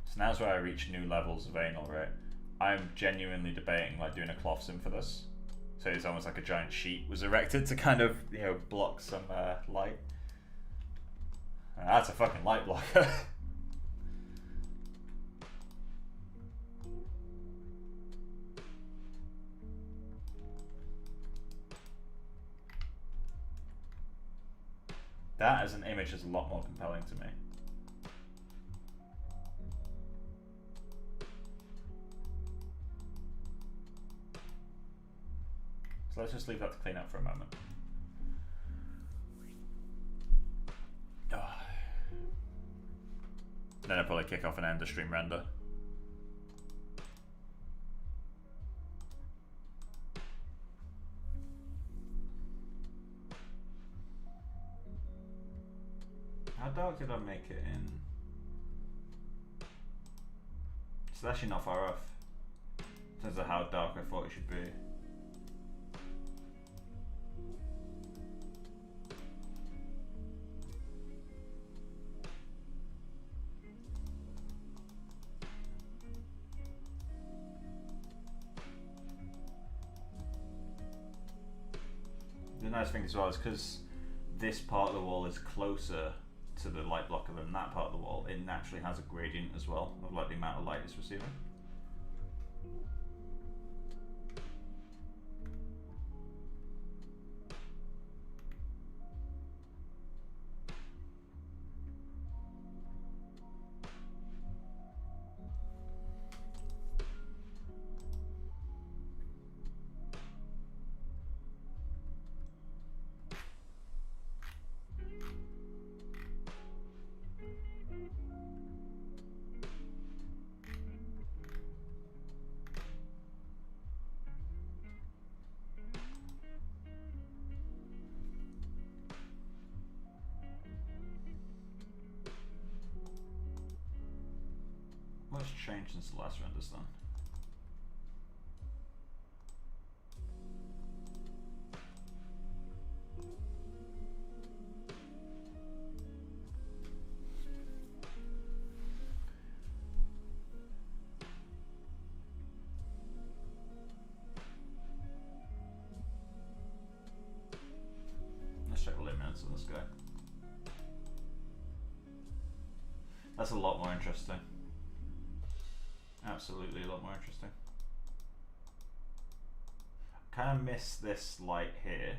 So now's where I reach new levels of anal, right? I'm genuinely debating like doing a cloth sim for this. So it's almost like a giant sheet was erected to kind of, you know, block some light. And that's a fucking light blocker. That as an image is a lot more compelling to me. So let's just leave that to clean up for a moment. Oh. Then I'll probably kick off an end of stream render. How dark did I make it in? It's actually not far off in terms of how dark I thought it should be. The nice thing as well is because this part of the wall is closer to the light blocker than that part of the wall, it naturally has a gradient as well of like the amount of light it's receiving. what's changed since the last renders then? Let's check the luminance on this guy. That's a lot more interesting. Absolutely a lot more interesting. Kind of miss this light here.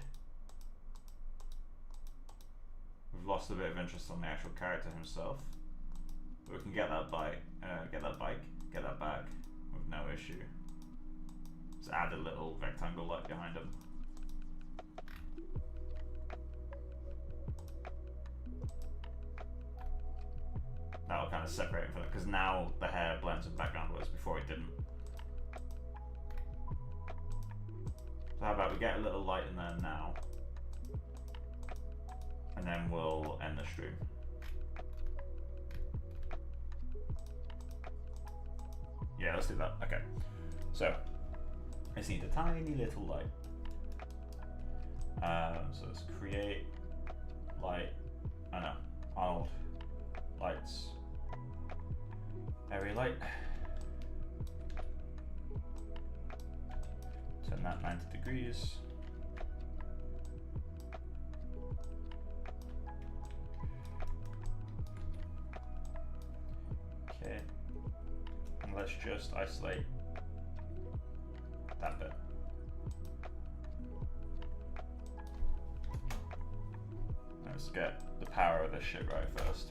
We've lost a bit of interest on the actual character himself. But we can get that back with no issue. Just add a little rectangle light behind him. That'll kind of separate him from it, because now the hair blends in the background, whereas before it didn't. So how about we get a little light in there now, and then we'll end the stream. Yeah, let's do that. Okay. So I just need a tiny little light. So let's create light. I know. Arnold lights. Area light. Turn that 90 degrees. Okay. And let's just isolate that bit. Let's get the power of this shit right first.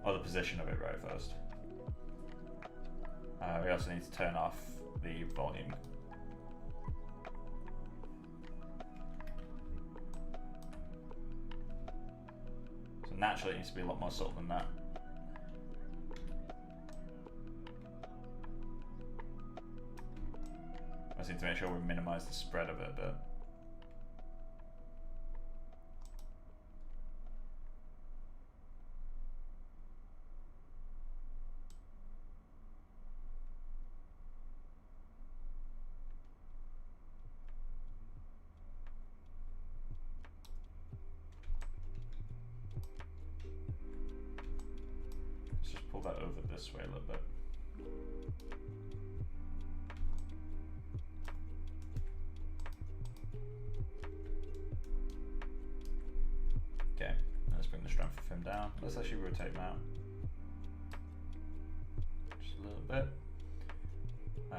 Or the position of it right first. We also need to turn off the volume. So naturally it needs to be a lot more subtle than that. I just need to make sure we minimize the spread of it a bit. Pull that over this way a little bit. Okay, let's bring the strength of him down. Let's actually rotate him out. Just a little bit.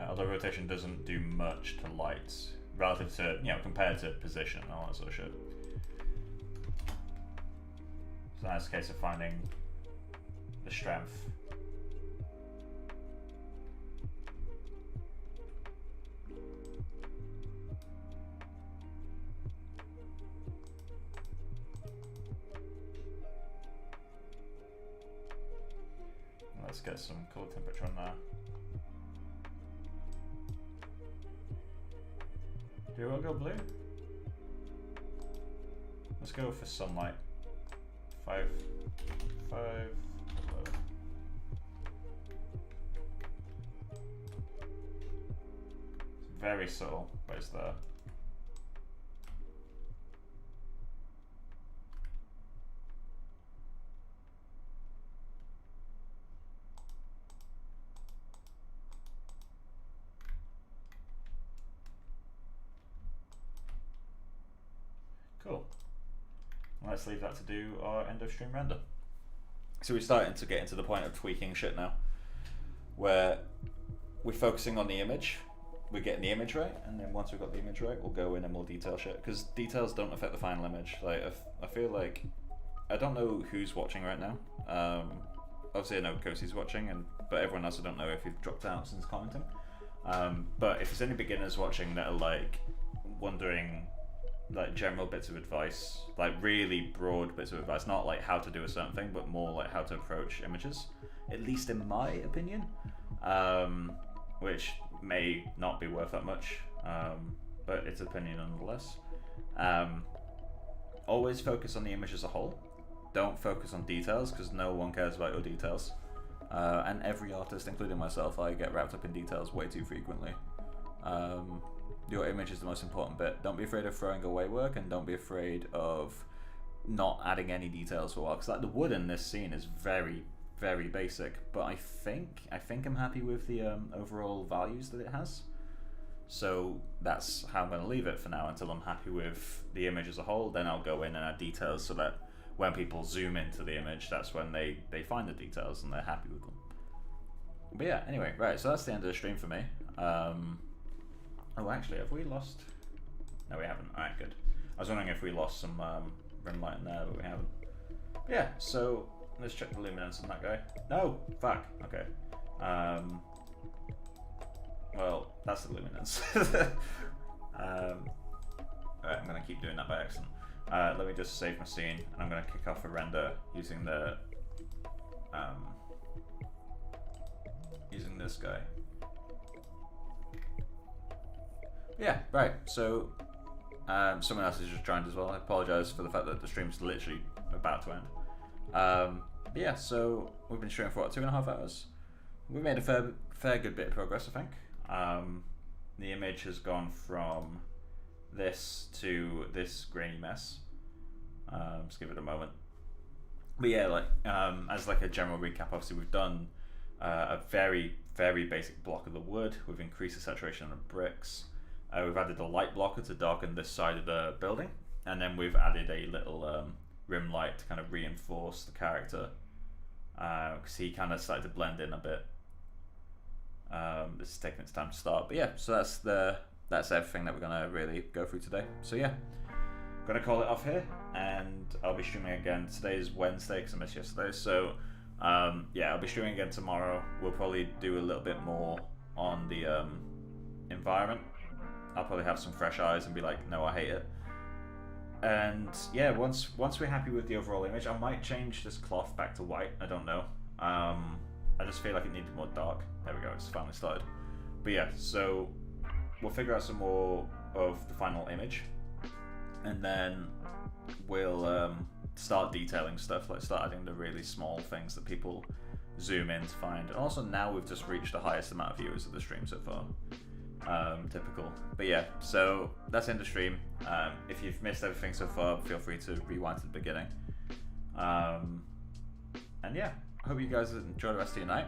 Although rotation doesn't do much to lights relative to, you know, compared to position and all that sort of shit. So that's a case of finding the strength. Let's get some color temperature on there. Do you want to go blue? Let's go for sunlight. 5. Very subtle, but it's there. Cool. Let's leave that to do our end of stream render. So we're starting to get into the point of tweaking shit now, where we're focusing on the image. We're getting the image right, and then once we've got the image right, we'll go in and we'll detail shit, because details don't affect the final image. Like, I feel like, I don't know who's watching right now. Obviously I know Kosi's watching, but everyone else I don't know if you've dropped out since commenting. But if there's any beginners watching that are like wondering like general bits of advice, like really broad bits of advice, not like how to do a certain thing, but more like how to approach images, at least in my opinion, which may not be worth that much, but it's opinion nonetheless. Always focus on the image as a whole. Don't focus on details, because no one cares about your details. and every artist, including myself, I get wrapped up in details way too frequently. Your image is the most important bit. Don't be afraid of throwing away work, and don't be afraid of not adding any details for a while. Because like the wood in this scene is very, very basic, but I think I'm happy with the overall values that it has. So that's how I'm going to leave it for now until I'm happy with the image as a whole. Then I'll go in and add details so that when people zoom into the image, that's when they find the details and they're happy with them. But yeah, anyway, right, so that's the end of the stream for me. Oh, actually, have we lost? No, we haven't. Alright, good. I was wondering if we lost some rim light in there, but we haven't. But yeah, so let's check the luminance on that guy. No! Fuck! Okay. Well, that's the luminance. Alright, I'm going to keep doing that by accident. Let me just save my scene, and I'm going to kick off a render using the using this guy. Yeah, right. So someone else has just joined as well. I apologize for the fact that the stream's literally about to end. But yeah, so we've been streaming for what, 2.5 hours. We've made a fair good bit of progress, I think. The image has gone from this to this grainy mess. Just give it a moment. But yeah, like as like a general recap, obviously we've done a very basic block of the wood. We've increased the saturation on the bricks. We've added a light blocker to darken this side of the building, and then we've added a little rim light to kind of reinforce the character, because he kind of started to blend in a bit. This is taking its time to start, but yeah, so that's everything that we're gonna really go through today. So yeah, I'm gonna call it off here, and I'll be streaming again. Today is Wednesday because I missed yesterday, so yeah, I'll be streaming again tomorrow. We'll probably do a little bit more on the environment. I'll probably have some fresh eyes and be like, no, I hate it. And yeah, once we're happy with the overall image, I might change this cloth back to white. I don't know. I just feel like it needed more dark. There we go, it's finally started. But yeah, so we'll figure out some more of the final image, and then we'll start detailing stuff, like start adding the really small things that people zoom in to find. And also now we've just reached the highest amount of viewers of the stream so far. Typical. But yeah, so that's in the stream. If you've missed everything so far, feel free to rewind to the beginning. And yeah, I hope you guys enjoy the rest of your night,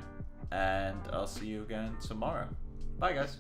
and I'll see you again tomorrow. Bye guys.